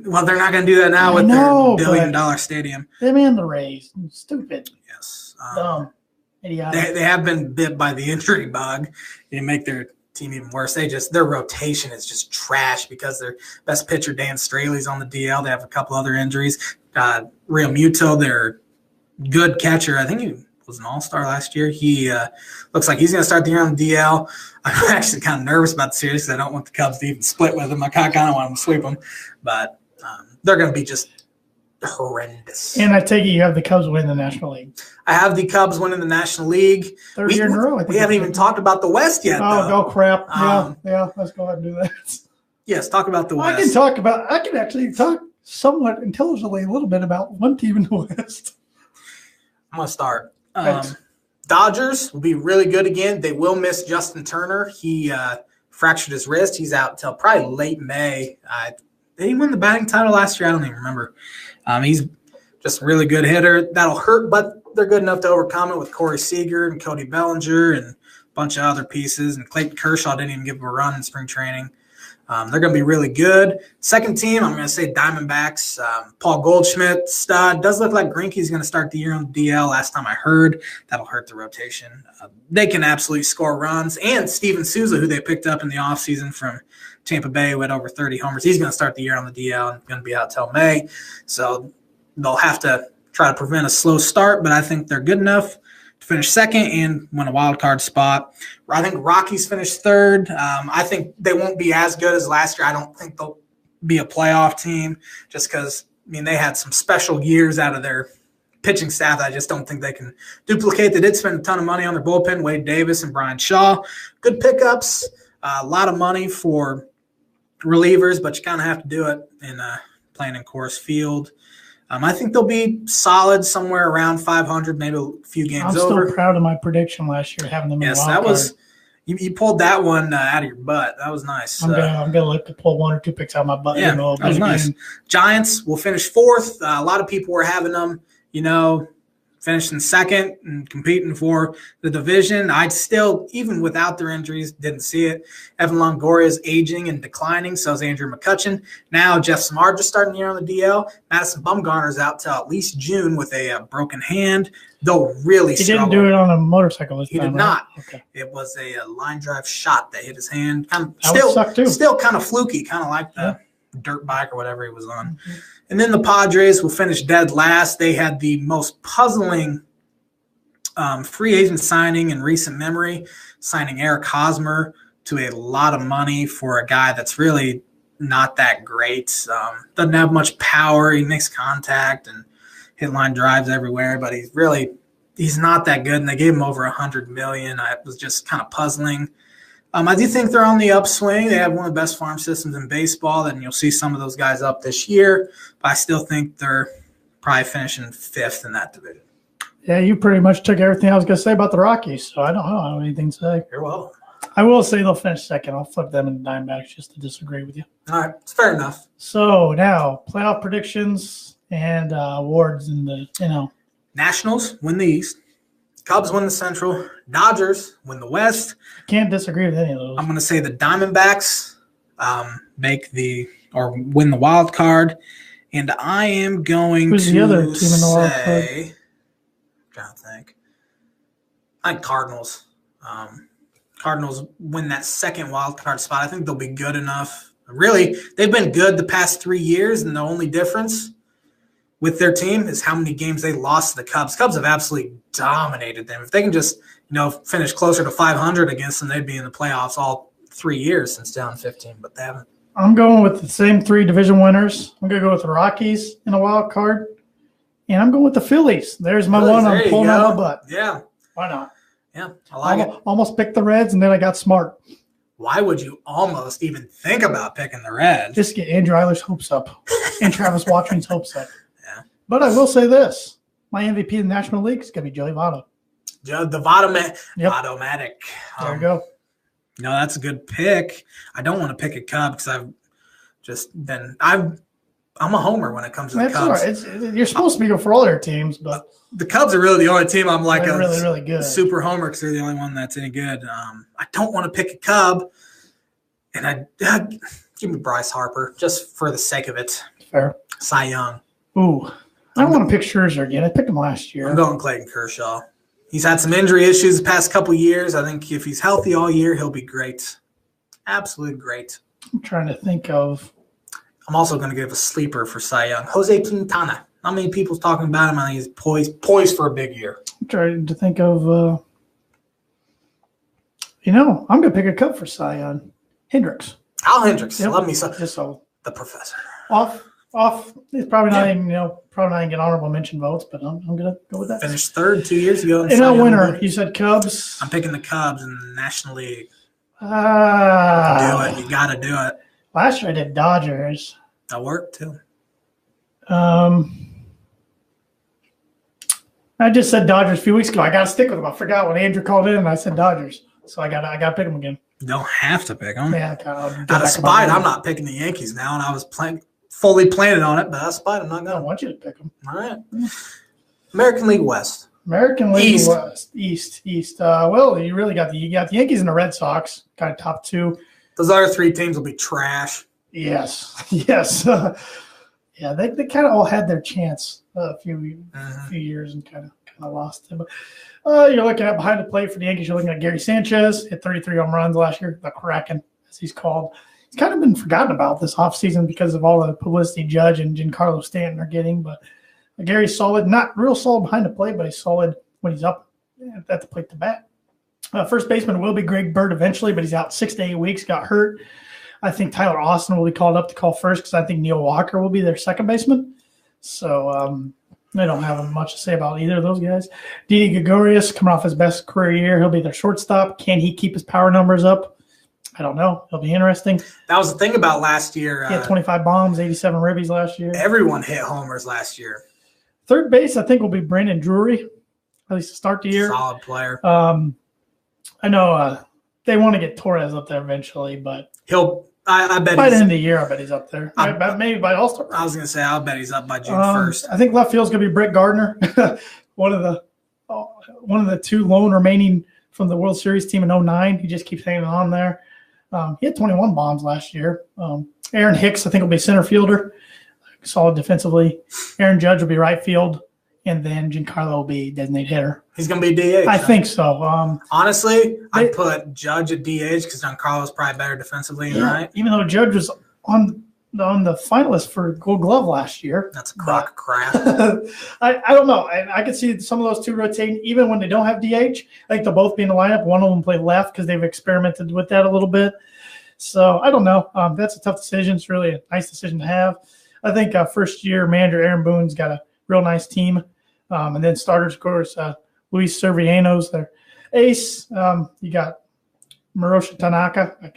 Well, they're not going to do that now with their $1 billion stadium. Them and the Rays. Stupid. Yes. Dumb. Idiotic. They have been bit by the injury bug. They make their team even worse. Their rotation is just trash because their best pitcher, Dan Straley's on the DL. They have a couple other injuries. Real Muto, their good catcher, I think he was an all-star last year. He looks like he's going to start the year on the DL. I'm actually kind of nervous about the series because I don't want the Cubs to even split with them. I kind of want them to sweep them. But they're going to be just horrendous. And I take it you have the Cubs win the National League. I have the Cubs winning the National League. Third year in a row. We haven't even talked about the West yet, though. Oh, crap. Yeah, let's go ahead and do that. Yes, talk about the West. I can actually talk somewhat intelligently a little bit about one team in the West. I'm going to start. Dodgers will be really good again. They will miss Justin Turner. He fractured his wrist. He's out till probably late May. Did he win the batting title last year? I don't even remember. He's just a really good hitter. That'll hurt, but they're good enough to overcome it with Corey Seager and Cody Bellinger and a bunch of other pieces. And Clayton Kershaw didn't even give him a run in spring training. They're going to be really good. Second team, I'm going to say Diamondbacks. Paul Goldschmidt, stud. Does look like Greinke's going to start the year on the DL. Last time I heard, that'll hurt the rotation. They can absolutely score runs. And Steven Souza, who they picked up in the offseason from Tampa Bay with over 30 homers, he's going to start the year on the DL and going to be out till May. So they'll have to try to prevent a slow start, but I think they're good enough to finish second and win a wild card spot. I think Rockies finished third. I think they won't be as good as last year. I don't think they'll be a playoff team just because, they had some special years out of their pitching staff. I just don't think they can duplicate. They did spend a ton of money on their bullpen, Wade Davis and Brian Shaw. Good pickups, a lot of money for relievers, but you kind of have to do it in playing in Coors Field. I think they'll be solid somewhere around 500, maybe a few games over. I'm still proud of my prediction last year, having them in the wild that card. Was you pulled that one out of your butt. That was nice. I'm gonna look to pull one or two picks out of my butt. Yeah, that was nice. Giants will finish fourth. A lot of people were having them, finishing second and competing for the division. I still, even without their injuries, didn't see it. Evan Longoria is aging and declining, so is Andrew McCutchen. Now Jeff Samard just starting the year on the DL. Madison Bumgarner's out till at least June with a broken hand. They'll really struggle. He didn't do it on a motorcycle this time, He did right? not. Okay. It was a line drive shot that hit his hand. Still kind of fluky, kind of like the dirt bike or whatever he was on. Mm-hmm. And then the Padres will finish dead last. They had the most puzzling free agent signing in recent memory, signing Eric Hosmer to a lot of money for a guy that's really not that great. Doesn't have much power. He makes contact and hit line drives everywhere, but he's not that good. And they gave him over $100 million. It was just kind of puzzling. I do think they're on the upswing. They have one of the best farm systems in baseball, and you'll see some of those guys up this year. But I still think they're probably finishing fifth in that division. Yeah, you pretty much took everything I was going to say about the Rockies, so I don't have anything to say. You're welcome. I will say they'll finish second. I'll flip them in the Diamondbacks just to disagree with you. All right, it's fair enough. So now playoff predictions and awards in the Nationals win the East. Cubs win the Central. Dodgers win the West. I can't disagree with any of those. I'm going to say the Diamondbacks win the wild card, and I am going Who's to the other team in the wild card? I'm trying to think. I think Cardinals. Cardinals win that second wild card spot. I think they'll be good enough. Really, they've been good the past 3 years, and the only difference with their team is how many games they lost to the Cubs. Cubs have absolutely dominated them. If they can just, finish closer to 500 against them, they'd be in the playoffs all 3 years since 2015, but they haven't. I'm going with the same three division winners. I'm going to go with the Rockies in a wild card, and I'm going with the Phillies. There's my one I'm pulling out of my butt. Yeah. Why not? Yeah, I like it. Almost picked the Reds, and then I got smart. Why would you almost even think about picking the Reds? Just get Andrew Eiler's hopes up and Travis Watring's hopes up. Yeah. But I will say this. My MVP in the National League is going to be Joey Votto. The Votto-matic. There you go. That's a good pick. I don't want to pick a Cub because I've just been – I'm a homer when it comes to the Cubs. All right. You're supposed to be good for all their teams, but the Cubs are really the only team I'm like a really, really good. Super homer because they're the only one that's any good. I don't want to pick a Cub, and I give me Bryce Harper just for the sake of it. Fair. Cy Young. Ooh, I don't want to pick Scherzer again. I picked him last year. I'm going Clayton Kershaw. He's had some injury issues the past couple years. I think if he's healthy all year, he'll be great. Absolutely great. I'm trying to think of. I'm also going to give a sleeper for Cy Young. Jose Quintana. Not many people's talking about him. I think he's poised for a big year. I'm trying to think of, I'm going to pick a Cub for Cy Young. Hendricks. Al Hendricks. Yep. Love me some. Just so. The professor. Off. He's probably not even, probably not even get honorable mention votes, but I'm going to go with that. Finished third 2 years ago. And a winner. You said Cubs. I'm picking the Cubs in the National League. Do it. You got to do it. Last year I did Dodgers. That worked too. I just said Dodgers a few weeks ago. I got to stick with them. I forgot when Andrew called in and I said Dodgers. So I got to pick them again. You don't have to pick them. Yeah, out of spite, I'm not picking the Yankees now, and I was fully planning on it, but out of spite, I'm not going to. I want you to pick them. All right. American League West. American League West. East. Well, you got the Yankees and the Red Sox, kind of top two. Those other three teams will be trash. Yes. Yeah, they kind of all had their chance a few years and kind of lost it. But you're looking at behind the plate for the Yankees. You're looking at Gary Sanchez, hit 33 home runs last year, the Kraken, as he's called. He's kind of been forgotten about this offseason because of all the publicity Judge and Giancarlo Stanton are getting. But Gary's solid, not real solid behind the plate, but he's solid when he's up at the plate to bat. First baseman will be Greg Bird eventually, but he's out 6 to 8 weeks, got hurt. I think Tyler Austin will be called up to call first because I think Neil Walker will be their second baseman. So I don't have much to say about either of those guys. Didi Gregorius coming off his best career year. He'll be their shortstop. Can he keep his power numbers up? I don't know. It'll be interesting. That was the thing about last year. He had 25 bombs, 87 ribbies last year. Everyone hit homers last year. Third base, I think, will be Brandon Drury, at least to start the year. Solid player. I know they want to get Torres up there eventually, but I bet by the end of the year, I bet he's up there. Maybe by All-Star. I was going to say, I'll bet he's up by June 1st. I think left field's going to be Brett Gardner, one of the two lone remaining from the World Series team in 2009. He just keeps hanging on there. He had 21 bombs last year. Aaron Hicks, I think, will be center fielder, solid defensively. Aaron Judge will be right field, and then Giancarlo will be designated hitter. He's going to be DH. I think so. Honestly, I'd put Judge at DH because Giancarlo's probably better defensively, right? Even though Judge was on the finalist for Gold Glove last year. That's a crock of crap. I don't know. I could see some of those two rotating, even when they don't have DH. I think they'll both be in the lineup. One of them play left because they've experimented with that a little bit. So I don't know. That's a tough decision. It's really a nice decision to have. I think first-year manager Aaron Boone's got a real nice team. And then starters, of course, Luis Serviano's their ace. You got Maroshi Tanaka.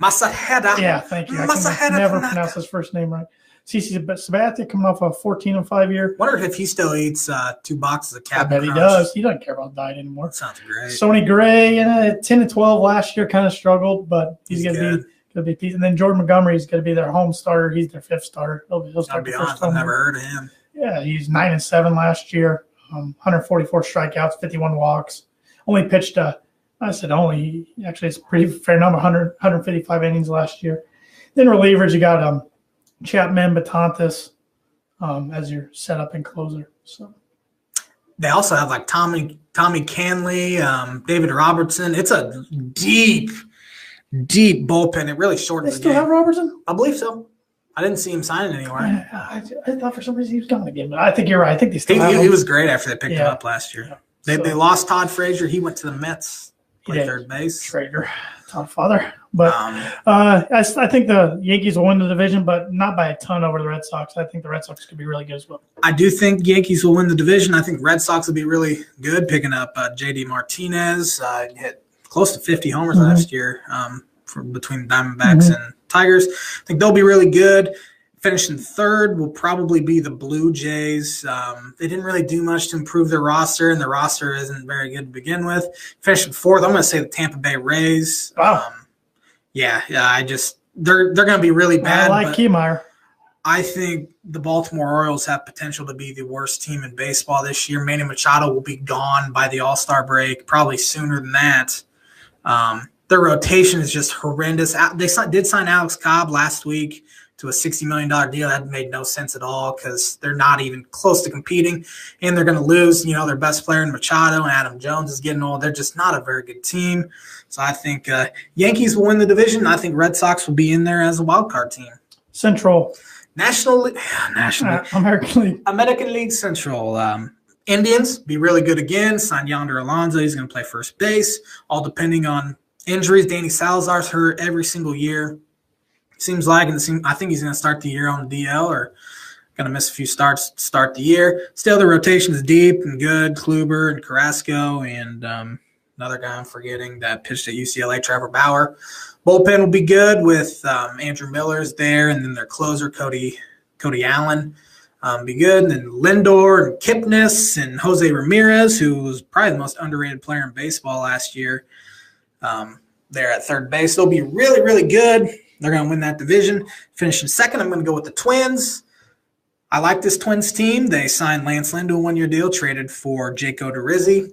Masaheda. Yeah, thank you. I can never pronounce his first name right. CC Sabathia coming off a 14-5 year. Wonder if he still eats 2 boxes of Captain Crunch. I bet he does. He doesn't care about diet anymore. That sounds great. Sony Gray, 10-12 last year, kind of struggled, but he's going to be. And then Jordan Montgomery is going to be their home starter. He's their 5th starter. He'll start I'll be honest, I've never heard of him. Yeah, he's 9-7 last year. 144 strikeouts, 51 walks. Only pitched only. Actually, it's a pretty fair number, 155 innings last year. Then relievers, you got Chapman, Batantis as your setup and closer. So they also have like Tommy Canley, David Robertson. It's a deep bullpen. It really shortens the game. They still have Robertson? I believe so. I didn't see him signing anywhere. I thought for some reason he was gone again, but I think you're right. I think they still have him. He was great after they picked him up last year. Yeah. They lost Todd Frazier. He went to the Mets, played third base. Trader, Todd Father. But I think the Yankees will win the division, but not by a ton over the Red Sox. I think the Red Sox could be really good as well. I do think Yankees will win the division. I think Red Sox will be really good, picking up J.D. Martinez. Hit close to 50 homers last year between Diamondbacks and Tigers. I think they'll be really good. Finishing third will probably be the Blue Jays. They didn't really do much to improve their roster, and the roster isn't very good to begin with. Finishing fourth, I'm going to say the Tampa Bay Rays. Wow. They're going to be really bad. I like Kiermaier. I think the Baltimore Orioles have potential to be the worst team in baseball this year. Manny Machado will be gone by the All-Star break, probably sooner than that. Their rotation is just horrendous. They did sign Alex Cobb last week to a $60 million deal. That made no sense at all because they're not even close to competing, and they're going to lose, their best player in Machado, and Adam Jones is getting old. They're just not a very good team. So I think Yankees will win the division. I think Red Sox will be in there as a wild card team. Central. American League Central. Indians be really good again. Signed Yonder Alonso. He's going to play first base, all depending on injuries. Danny Salazar's hurt every single year. Seems like, I think he's going to start the year on the DL or going to miss a few starts to start the year. Still, the rotation is deep and good. Kluber and Carrasco and another guy I'm forgetting that pitched at UCLA, Trevor Bauer. Bullpen will be good with Andrew Miller's there, and then their closer, Cody Allen. Be good. And then Lindor and Kipnis and Jose Ramirez, who was probably the most underrated player in baseball last year. They're at third base. They'll be really, really good. They're going to win that division. Finishing second, I'm going to go with the Twins. I like this Twins team. They signed Lance Lynn to a one-year deal, traded for Jake Odorizzi.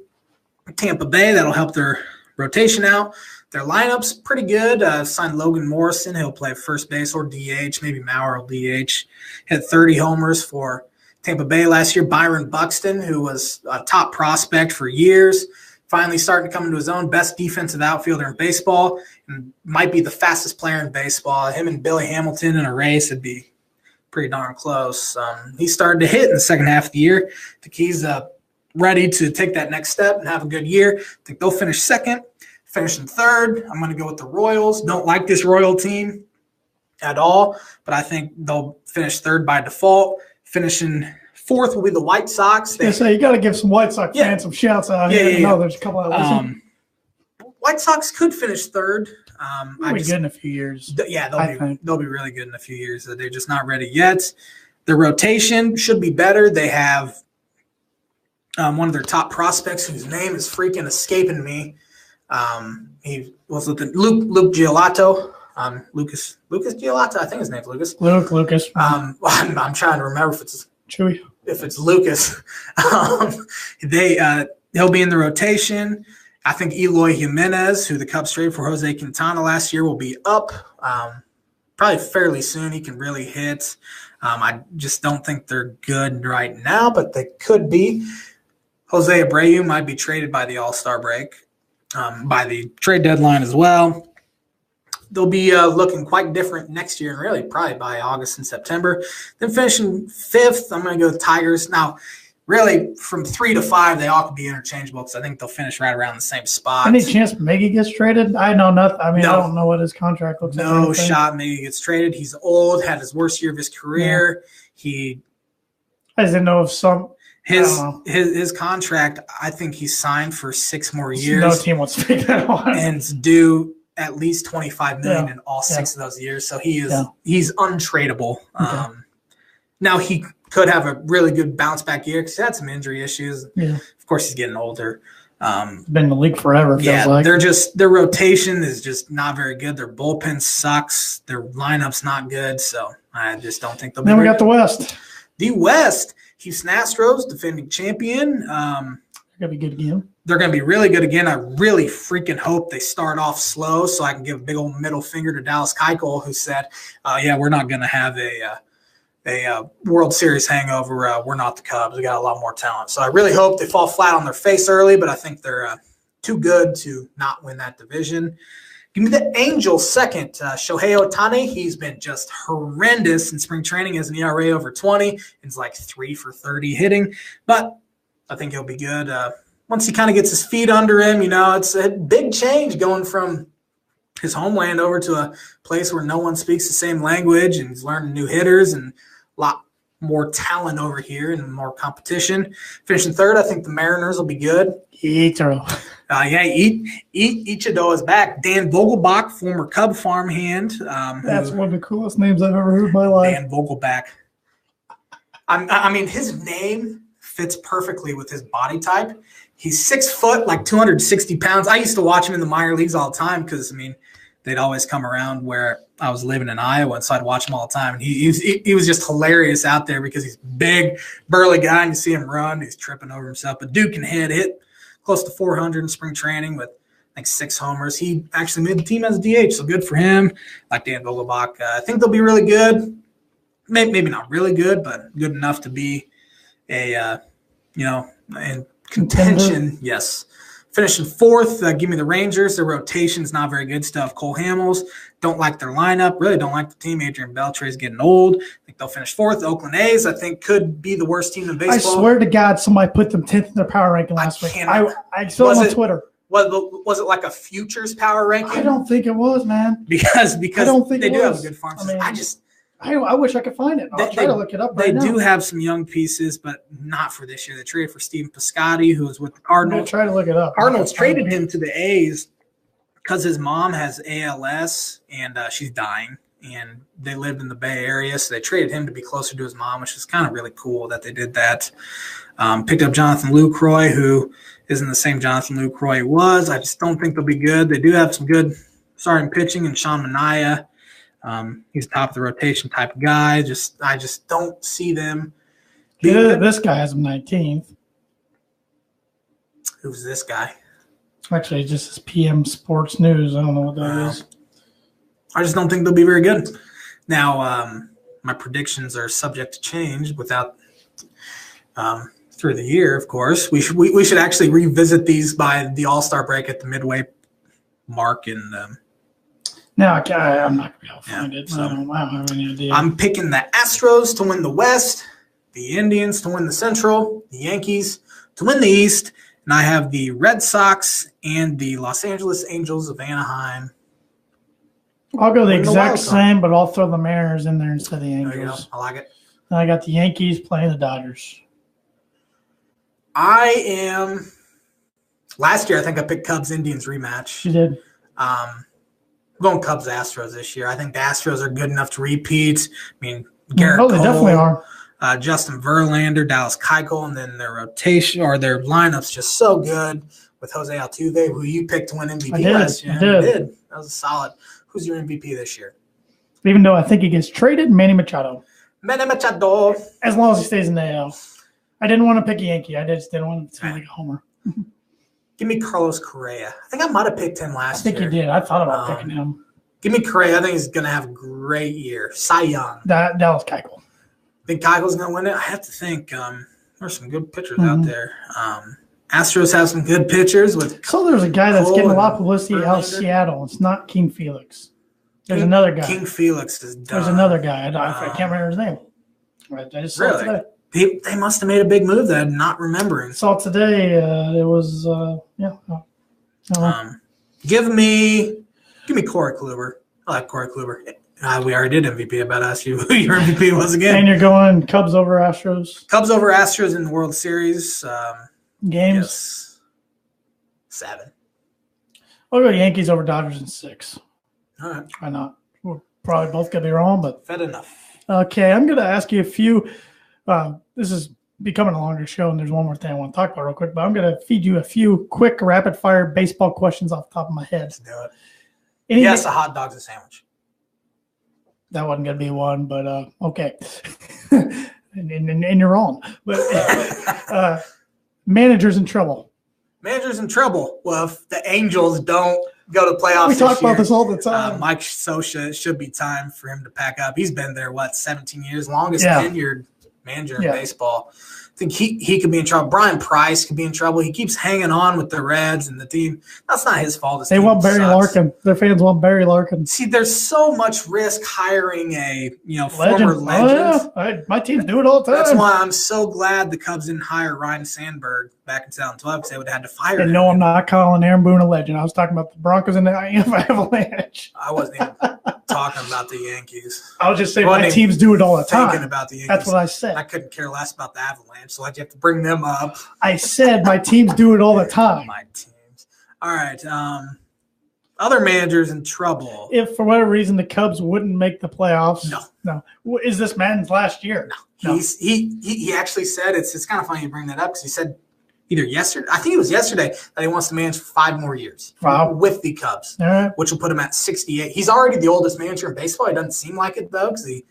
Tampa Bay, that'll help their rotation out. Their lineup's pretty good. Signed Logan Morrison. He'll play first base or DH. Maybe Mauer will DH. Hit 30 homers for Tampa Bay last year. Byron Buxton, who was a top prospect for years, finally starting to come into his own. Best defensive outfielder in baseball, and might be the fastest player in baseball. Him and Billy Hamilton in a race would be pretty darn close. He started to hit in the second half of the year. I think he's ready to take that next step and have a good year. I think they'll finish second. Finishing third, I'm going to go with the Royals. Don't like this Royal team at all, but I think they'll finish third by default. Finishing fourth will be the White Sox. So you got to give some White Sox fans some shouts out here. I know there's a couple that listen. White Sox could finish third. They'll be good in a few years. They'll be really good in a few years. They're just not ready yet. Their rotation should be better. They have one of their top prospects whose name is freaking escaping me. He was with Luke Giolito. Lucas Giolito. I think his name's Lucas. Lucas. I'm trying to remember if it's Chewy. If it's Lucas. He'll be in the rotation. I think Eloy Jimenez, who the Cubs traded for Jose Quintana last year, will be up probably fairly soon. He can really hit. I just don't think they're good right now, but they could be. Jose Abreu might be traded by the All-Star break, by the trade deadline as well. They'll be looking quite different next year, and really probably by August and September. Then finishing fifth, I'm going to go with Tigers. Now, really, from 3 to 5, they all could be interchangeable because I think they'll finish right around the same spot. Any chance Miggy gets traded? I know nothing. I mean, no. I don't know what his contract looks like. No shot Miggy gets traded. He's old, had his worst year of his career. Yeah. I just didn't know if his contract, I think he's signed for 6 more years. No team wants to take that on. And it's due at least $25 million in all 6 of those years. So he's untradeable. Okay. Now he could have a really good bounce back year because he had some injury issues. Yeah. Of course, he's getting older. Been in the league forever. Their rotation is just not very good. Their bullpen sucks. Their lineup's not good. So I just don't think they'll be. Then we got the West. The West, Houston Astros, defending champion. They're gonna be good again. They're going to be really good again. I really freaking hope they start off slow so I can give a big old middle finger to Dallas Keuchel, who said, we're not going to have a World Series hangover. We're not the Cubs. We got a lot more talent. So I really hope they fall flat on their face early, but I think they're too good to not win that division. Give me the Angels second. Shohei Ohtani, he's been just horrendous in spring training as an ERA over 20. It's like 3 for 30 hitting, but I think he'll be good. Once he kind of gets his feet under him, it's a big change going from his homeland over to a place where no one speaks the same language, and he's learning new hitters and a lot more talent over here and more competition. Finishing third, I think the Mariners will be good. Ichiro. Ichiro is back. Dan Vogelbach, former Cub farmhand. That's one of the coolest names I've ever heard in my life. Dan Vogelbach. I mean, his name fits perfectly with his body type. He's 6 foot, like 260 pounds. I used to watch him in the minor leagues all the time because, they'd always come around where I was living in Iowa, and so I'd watch him all the time. And he was just hilarious out there because he's a big, burly guy, and you see him run. He's tripping over himself. But Duke can hit close to 400 in spring training with, 6 homers. He actually made the team as a DH, so good for him. Like Dan Vogelbach. I think they'll be really good. Maybe not really good, but good enough to be in contention. Yes. Finishing fourth, give me the Rangers. Their rotation's not very good stuff. Cole Hamels, don't like their lineup. Really don't like the team. Adrian Beltre's getting old. I think they'll finish fourth. The Oakland A's, I think, could be the worst team in baseball. I swear to God, somebody put them 10th in their power ranking last week. I saw it on Twitter. Was it like a futures power ranking? I don't think it was, man. Because I don't think they do have a good farm system. I wish I could find it. I'll try to look it up right now. They do have some young pieces, but not for this year. They traded for Steven Piscotty, who was with the Cardinals. I'm going to try to look it up. Cardinals traded him to the A's because his mom has ALS, and she's dying. and they lived in the Bay Area, so they traded him to be closer to his mom, which is kind of really cool that they did that. Picked up Jonathan Lucroy, who isn't the same Jonathan Lucroy he was. I just don't think they'll be good. They do have some good starting pitching, and Sean Manaea. He's top of the rotation type of guy. I just don't see them. This guy has him 19th. Who's this guy? Actually, just his PM Sports News. I don't know what that is. I just don't think they'll be very good. Now, my predictions are subject to change without through the year, of course. We should actually revisit these by the All-Star break at the midway mark. And no, I'm not going to be able to find it. So I don't have any idea. I'm picking the Astros to win the West, the Indians to win the Central, the Yankees to win the East, and I have the Red Sox and the Los Angeles Angels of Anaheim. I'll go the exact same, but I'll throw the Mariners in there instead of the Angels. There you go. I like it. And I got the Yankees playing the Dodgers. Last year I think I picked Cubs-Indians rematch. You did. I'm going Cubs-Astros this year. I think the Astros are good enough to repeat. I mean, Garrett Cole, they definitely are. Justin Verlander, Dallas Keuchel, and then their rotation or their lineup's just so good with Jose Altuve, who you picked to win MVP last year. I did. That was a solid. Who's your MVP this year? Even though I think he gets traded, Manny Machado. Manny Machado. As long as he stays in the AL. I didn't want to pick a Yankee. I just didn't want to sound like a homer. Give me Carlos Correa. I think I might have picked him last year. I think you did. I thought about picking him. Give me Correa. I think he's going to have a great year. Cy Young. Dallas Keuchel. Think Keuchel's going to win it? I have to think. There's some good pitchers out there. Astros have some good pitchers. So there's a guy that's getting a lot of publicity out of Seattle. It's not King Felix. There's another guy. King Felix is done. There's another guy. I can't remember his name. I just saw it today. They must have made a big move that I'm not remembering. Saw it today. It was Give me Corey Kluber. I like Corey Kluber. We already did MVP. I about to ask you who your MVP was again. And you're going Cubs over Astros. Cubs over Astros in the World Series. Games? Yes. 7. I'll go Yankees over Dodgers in 6. All right. Why not? We're probably both going to be wrong, but. Fair enough. Okay, I'm going to ask you a few. This is becoming a longer show, and there's one more thing I want to talk about real quick, but I'm going to feed you a few quick rapid-fire baseball questions off the top of my head. Let's do it. Yes, a hot dog's a sandwich. That wasn't going to be one, but okay. and you're wrong. But managers in trouble. Managers in trouble. Well, if the Angels don't go to playoffs we talk about this all the time. Mike Scioscia, it should be time for him to pack up. He's been there, 17 years? Longest tenured manager in baseball. I think he could be in trouble. Brian Price could be in trouble. He keeps hanging on with the Reds and the team. That's not his fault. They want Barry Larkin. Their fans want Barry Larkin. See, there's so much risk hiring a former legend. Oh, yeah. My teams do it all the time. That's why I'm so glad the Cubs didn't hire Ryan Sandberg back in 2012 because they would have had to fire him. And no, I'm not calling Aaron Boone a legend. I was talking about the Broncos and the Avalanche. I wasn't even talking about the Yankees. I was just saying my teams do it all the time. Thinking about the Yankees. That's what I said. I couldn't care less about the Avalanche, so why'd you have to bring them up? I said my teams do it all the time. My teams. All right. Other managers in trouble. If for whatever reason the Cubs wouldn't make the playoffs. No. Is this Madden's last year? No. He actually said it's kind of funny you bring that up because he said either yesterday, I think it was yesterday, that he wants to manage for 5 more years with the Cubs, which will put him at 68. He's already the oldest manager in baseball. It doesn't seem like it, though, because he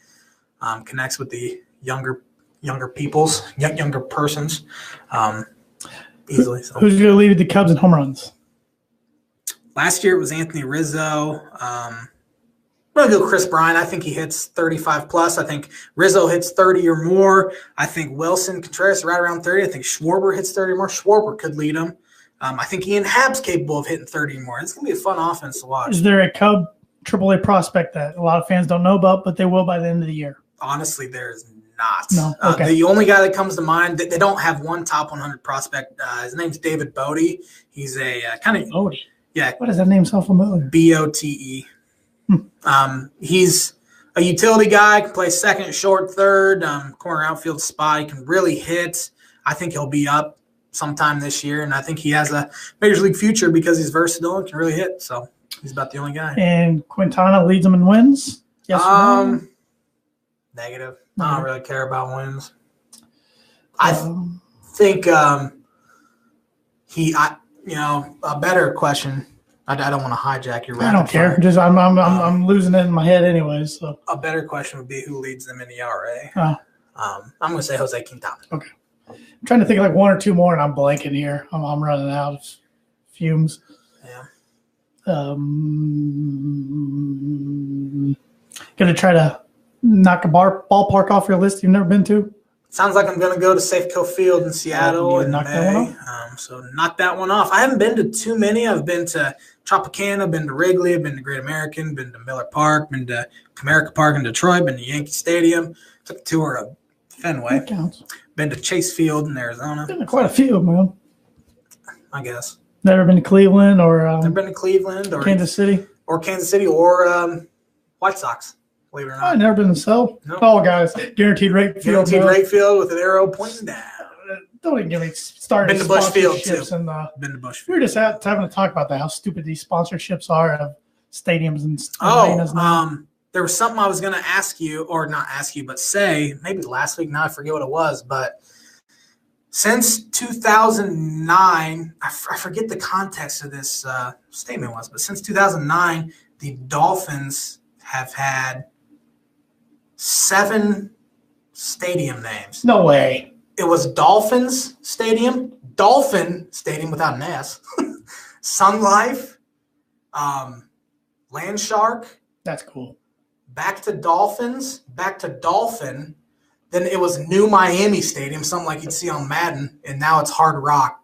connects with the younger persons easily. So. Who's going to lead the Cubs in home runs? Last year it was Anthony Rizzo. I'm going to go Chris Bryant. I think he hits 35 plus. I think Rizzo hits 30 or more. I think Wilson Contreras right around 30. I think Schwarber hits 30 or more. Schwarber could lead him. I think Ian Happ's capable of hitting 30 or more. It's going to be a fun offense to watch. Is there a Cub AAA prospect that a lot of fans don't know about, but they will by the end of the year? Honestly, there is not. No. Okay. The only guy that comes to mind, they don't have one top 100 prospect. His name's David Bogey. He's a kind of – Bogey? Yeah. Why does that name sound familiar? Bote. He's a utility guy, can play second, short, third, corner outfield spot. He can really hit. I think he'll be up sometime this year, and I think he has a major league future because he's versatile and can really hit. So he's about the only guy. And Quintana leads them in wins. Yes or no? Negative. I don't really care about wins. I Um, think a better question. I don't want to hijack your. I don't care. fire. Just I'm losing it in my head anyways. So a better question would be who leads them in the ERA. Oh. I'm going to say Jose Quintana. Okay. I'm trying to think of like one or two more, and I'm blanking here. I'm running out of fumes. Yeah. Gonna try to knock a ballpark off your list you've never been to. Sounds like I'm going to go to Safeco Field in Seattle in knock May. That one off? So knock that one off. I haven't been to too many. I've been to Tropicana, been to Wrigley, I've been to Great American, been to Miller Park, been to Comerica Park in Detroit, been to Yankee Stadium, took a tour of Fenway. That counts. Been to Chase Field in Arizona. Been to quite a few, man. I guess. Never been to Cleveland or Never been to Cleveland or Kansas City or White Sox. Believe it or not. I've never been to Sell. Nope. Oh, guys, guaranteed rate field. Guaranteed rate field with an arrow pointing down. Don't even get me started. Been to Busch Field too. Been to Busch We were just having to talk about that, how stupid these sponsorships are of stadiums and arenas now. There was something I was going to ask you, or not ask you, but say maybe last week. Now I forget what it was, but since 2009, I forget the context of this statement was, but since 2009, the Dolphins have had 7 stadium names. No way. It was Dolphins Stadium, Dolphin Stadium without an S, Sun Life, Land Shark. That's cool. Back to Dolphins, back to Dolphin. Then it was New Miami Stadium, something like you'd see on Madden, and now it's Hard Rock.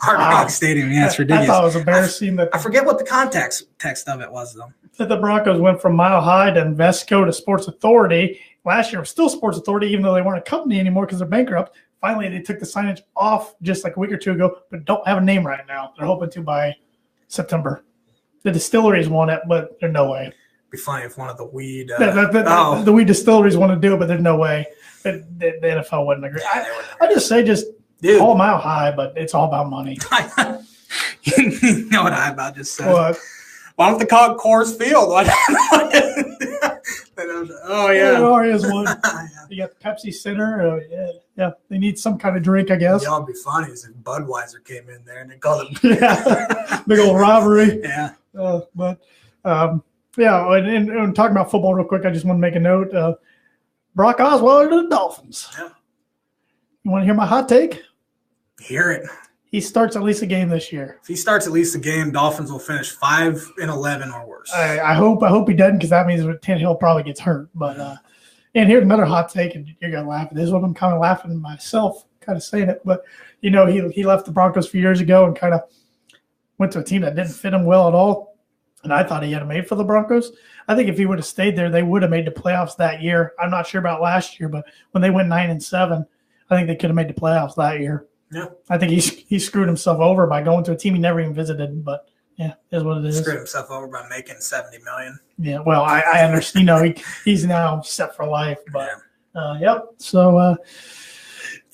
Rock Stadium. Yeah, it's ridiculous. I thought it was embarrassing I forget what the context of it was, though. That the Broncos went from Mile High to Invesco to Sports Authority. Last year it was still Sports Authority, even though they weren't a company anymore because they're bankrupt. Finally, they took the signage off just like a week or two ago, but don't have a name right now. They're hoping to by September. The distilleries want it, but there's no way. Be funny if one of the weed. The weed distilleries want to do it, but there's no way that the NFL wouldn't agree. I just say all Mile High, but it's all about money. You know what I about just said? What? Why don't they call it Coors Field? Oh, yeah. There is one. You got the Pepsi Center. Yeah. They need some kind of drink, I guess. You know, it'd be funny is if Budweiser came in there and they called it. Big old rivalry. Yeah. And talking about football real quick, I just want to make a note. Brock Osweiler to the Dolphins. Yeah. You want to hear my hot take? Hear it. He starts at least a game this year. If he starts at least a game, Dolphins will finish 5-11 or worse. I hope he doesn't, because that means Tannehill probably gets hurt. But and here's another hot take, and you're gonna laugh at this one. I'm kind of laughing myself, kind of saying it. But he left the Broncos a few years ago and kind of went to a team that didn't fit him well at all. And I thought he had it made for the Broncos. I think if he would have stayed there, they would have made the playoffs that year. I'm not sure about last year, but when they went 9-7, I think they could have made the playoffs that year. Yeah. I think he screwed himself over by going to a team he never even visited. But yeah, is what it is. Screwed himself over by making $70 million. Yeah, well, I understand. He's now set for life. But yep. So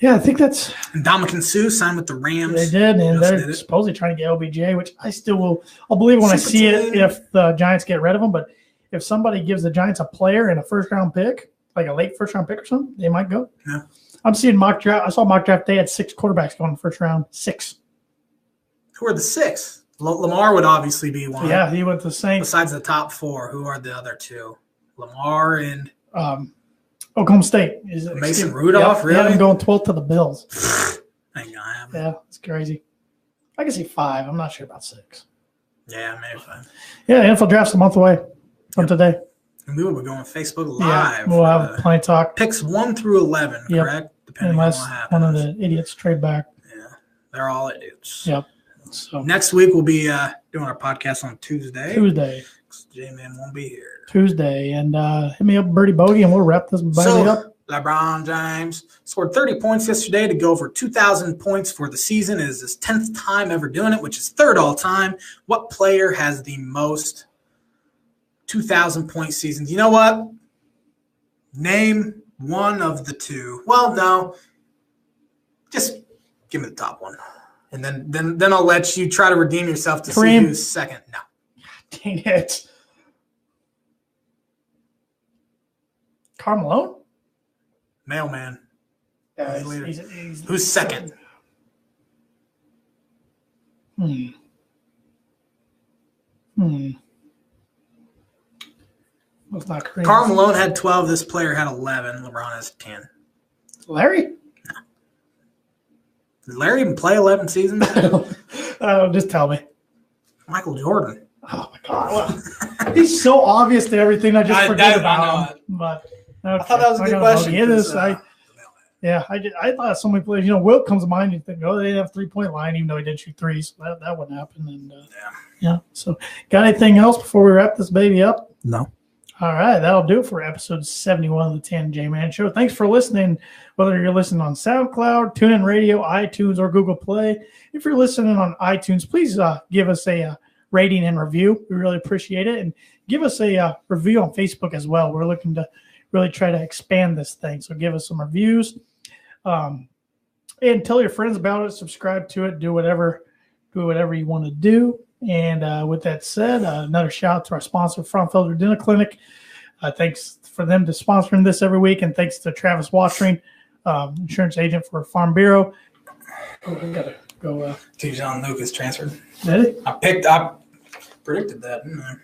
I think that's. And Ndamukong Suh signed with the Rams. They did, and they're supposedly trying to get OBJ, which I still will. I'll believe when I see it if the Giants get rid of him. But if somebody gives the Giants a player and a first-round pick, like a late first-round pick or something, they might go. Yeah. I'm seeing mock draft. I saw mock draft. They had 6 quarterbacks going in the first round. 6. Who are the 6? Lamar would obviously be one. Yeah, he went to the Saints. Besides the top 4, who are the other 2? Lamar and Oklahoma State. Mason Rudolph, really? Yeah, I'm going 12th to the Bills. Ain't gonna happen. Yeah, it's crazy. I can see 5. I'm not sure about 6. Yeah, maybe 5. Yeah, the NFL draft's a month away from today. And we will be going Facebook Live. Yeah, we'll have plenty of talk. Picks 1 through 11, correct? Depending Unless on what happens. one of the idiots trade back. Yeah, they're all idiots. Yep. So next week we'll be doing our podcast on Tuesday. J-Man won't be here. Tuesday. And hit me up, Birdie Bogey, and we'll wrap this baby up. LeBron James scored 30 points yesterday to go over 2,000 points for the season. It is his 10th time ever doing it, which is 3rd all time. What player has the most 2,000-point seasons? You know what? Name one of the 2. Well, no. Just give me the top one. And then I'll let you try to redeem yourself to see who's second. No. Dang it. Karl Malone? Mailman. Yeah, Who's second? Well, it's not Kareem. Karl Malone had 12. This player had 11. LeBron has 10. Larry? Did Larry even play 11 seasons? Just tell me. Michael Jordan. Oh, my God. Well, he's so obvious to everything. I just forget about him. But, okay. I thought that was a good question. It is. I thought so many players. Wilt comes to mind. You think, they didn't have 3-point line, even though he didn't shoot threes. So that wouldn't happen. And yeah. So, got anything else before we wrap this baby up? No. All right, that'll do it for episode 71 of the Tan J Man Show. Thanks for listening, whether you're listening on SoundCloud, TuneIn Radio, iTunes, or Google Play. If you're listening on iTunes, please give us a rating and review. We really appreciate it. And give us a review on Facebook as well. We're looking to really try to expand this thing. So give us some reviews. And tell your friends about it. Subscribe to it. Do whatever you want to do. And with that said, another shout out to our sponsor, Frounfelter Dental Clinic. Thanks for them to sponsoring this every week, and thanks to Travis Watering, insurance agent for Farm Bureau. We gotta go. Tijon Lucas transferred. Did he? I predicted that, didn't I?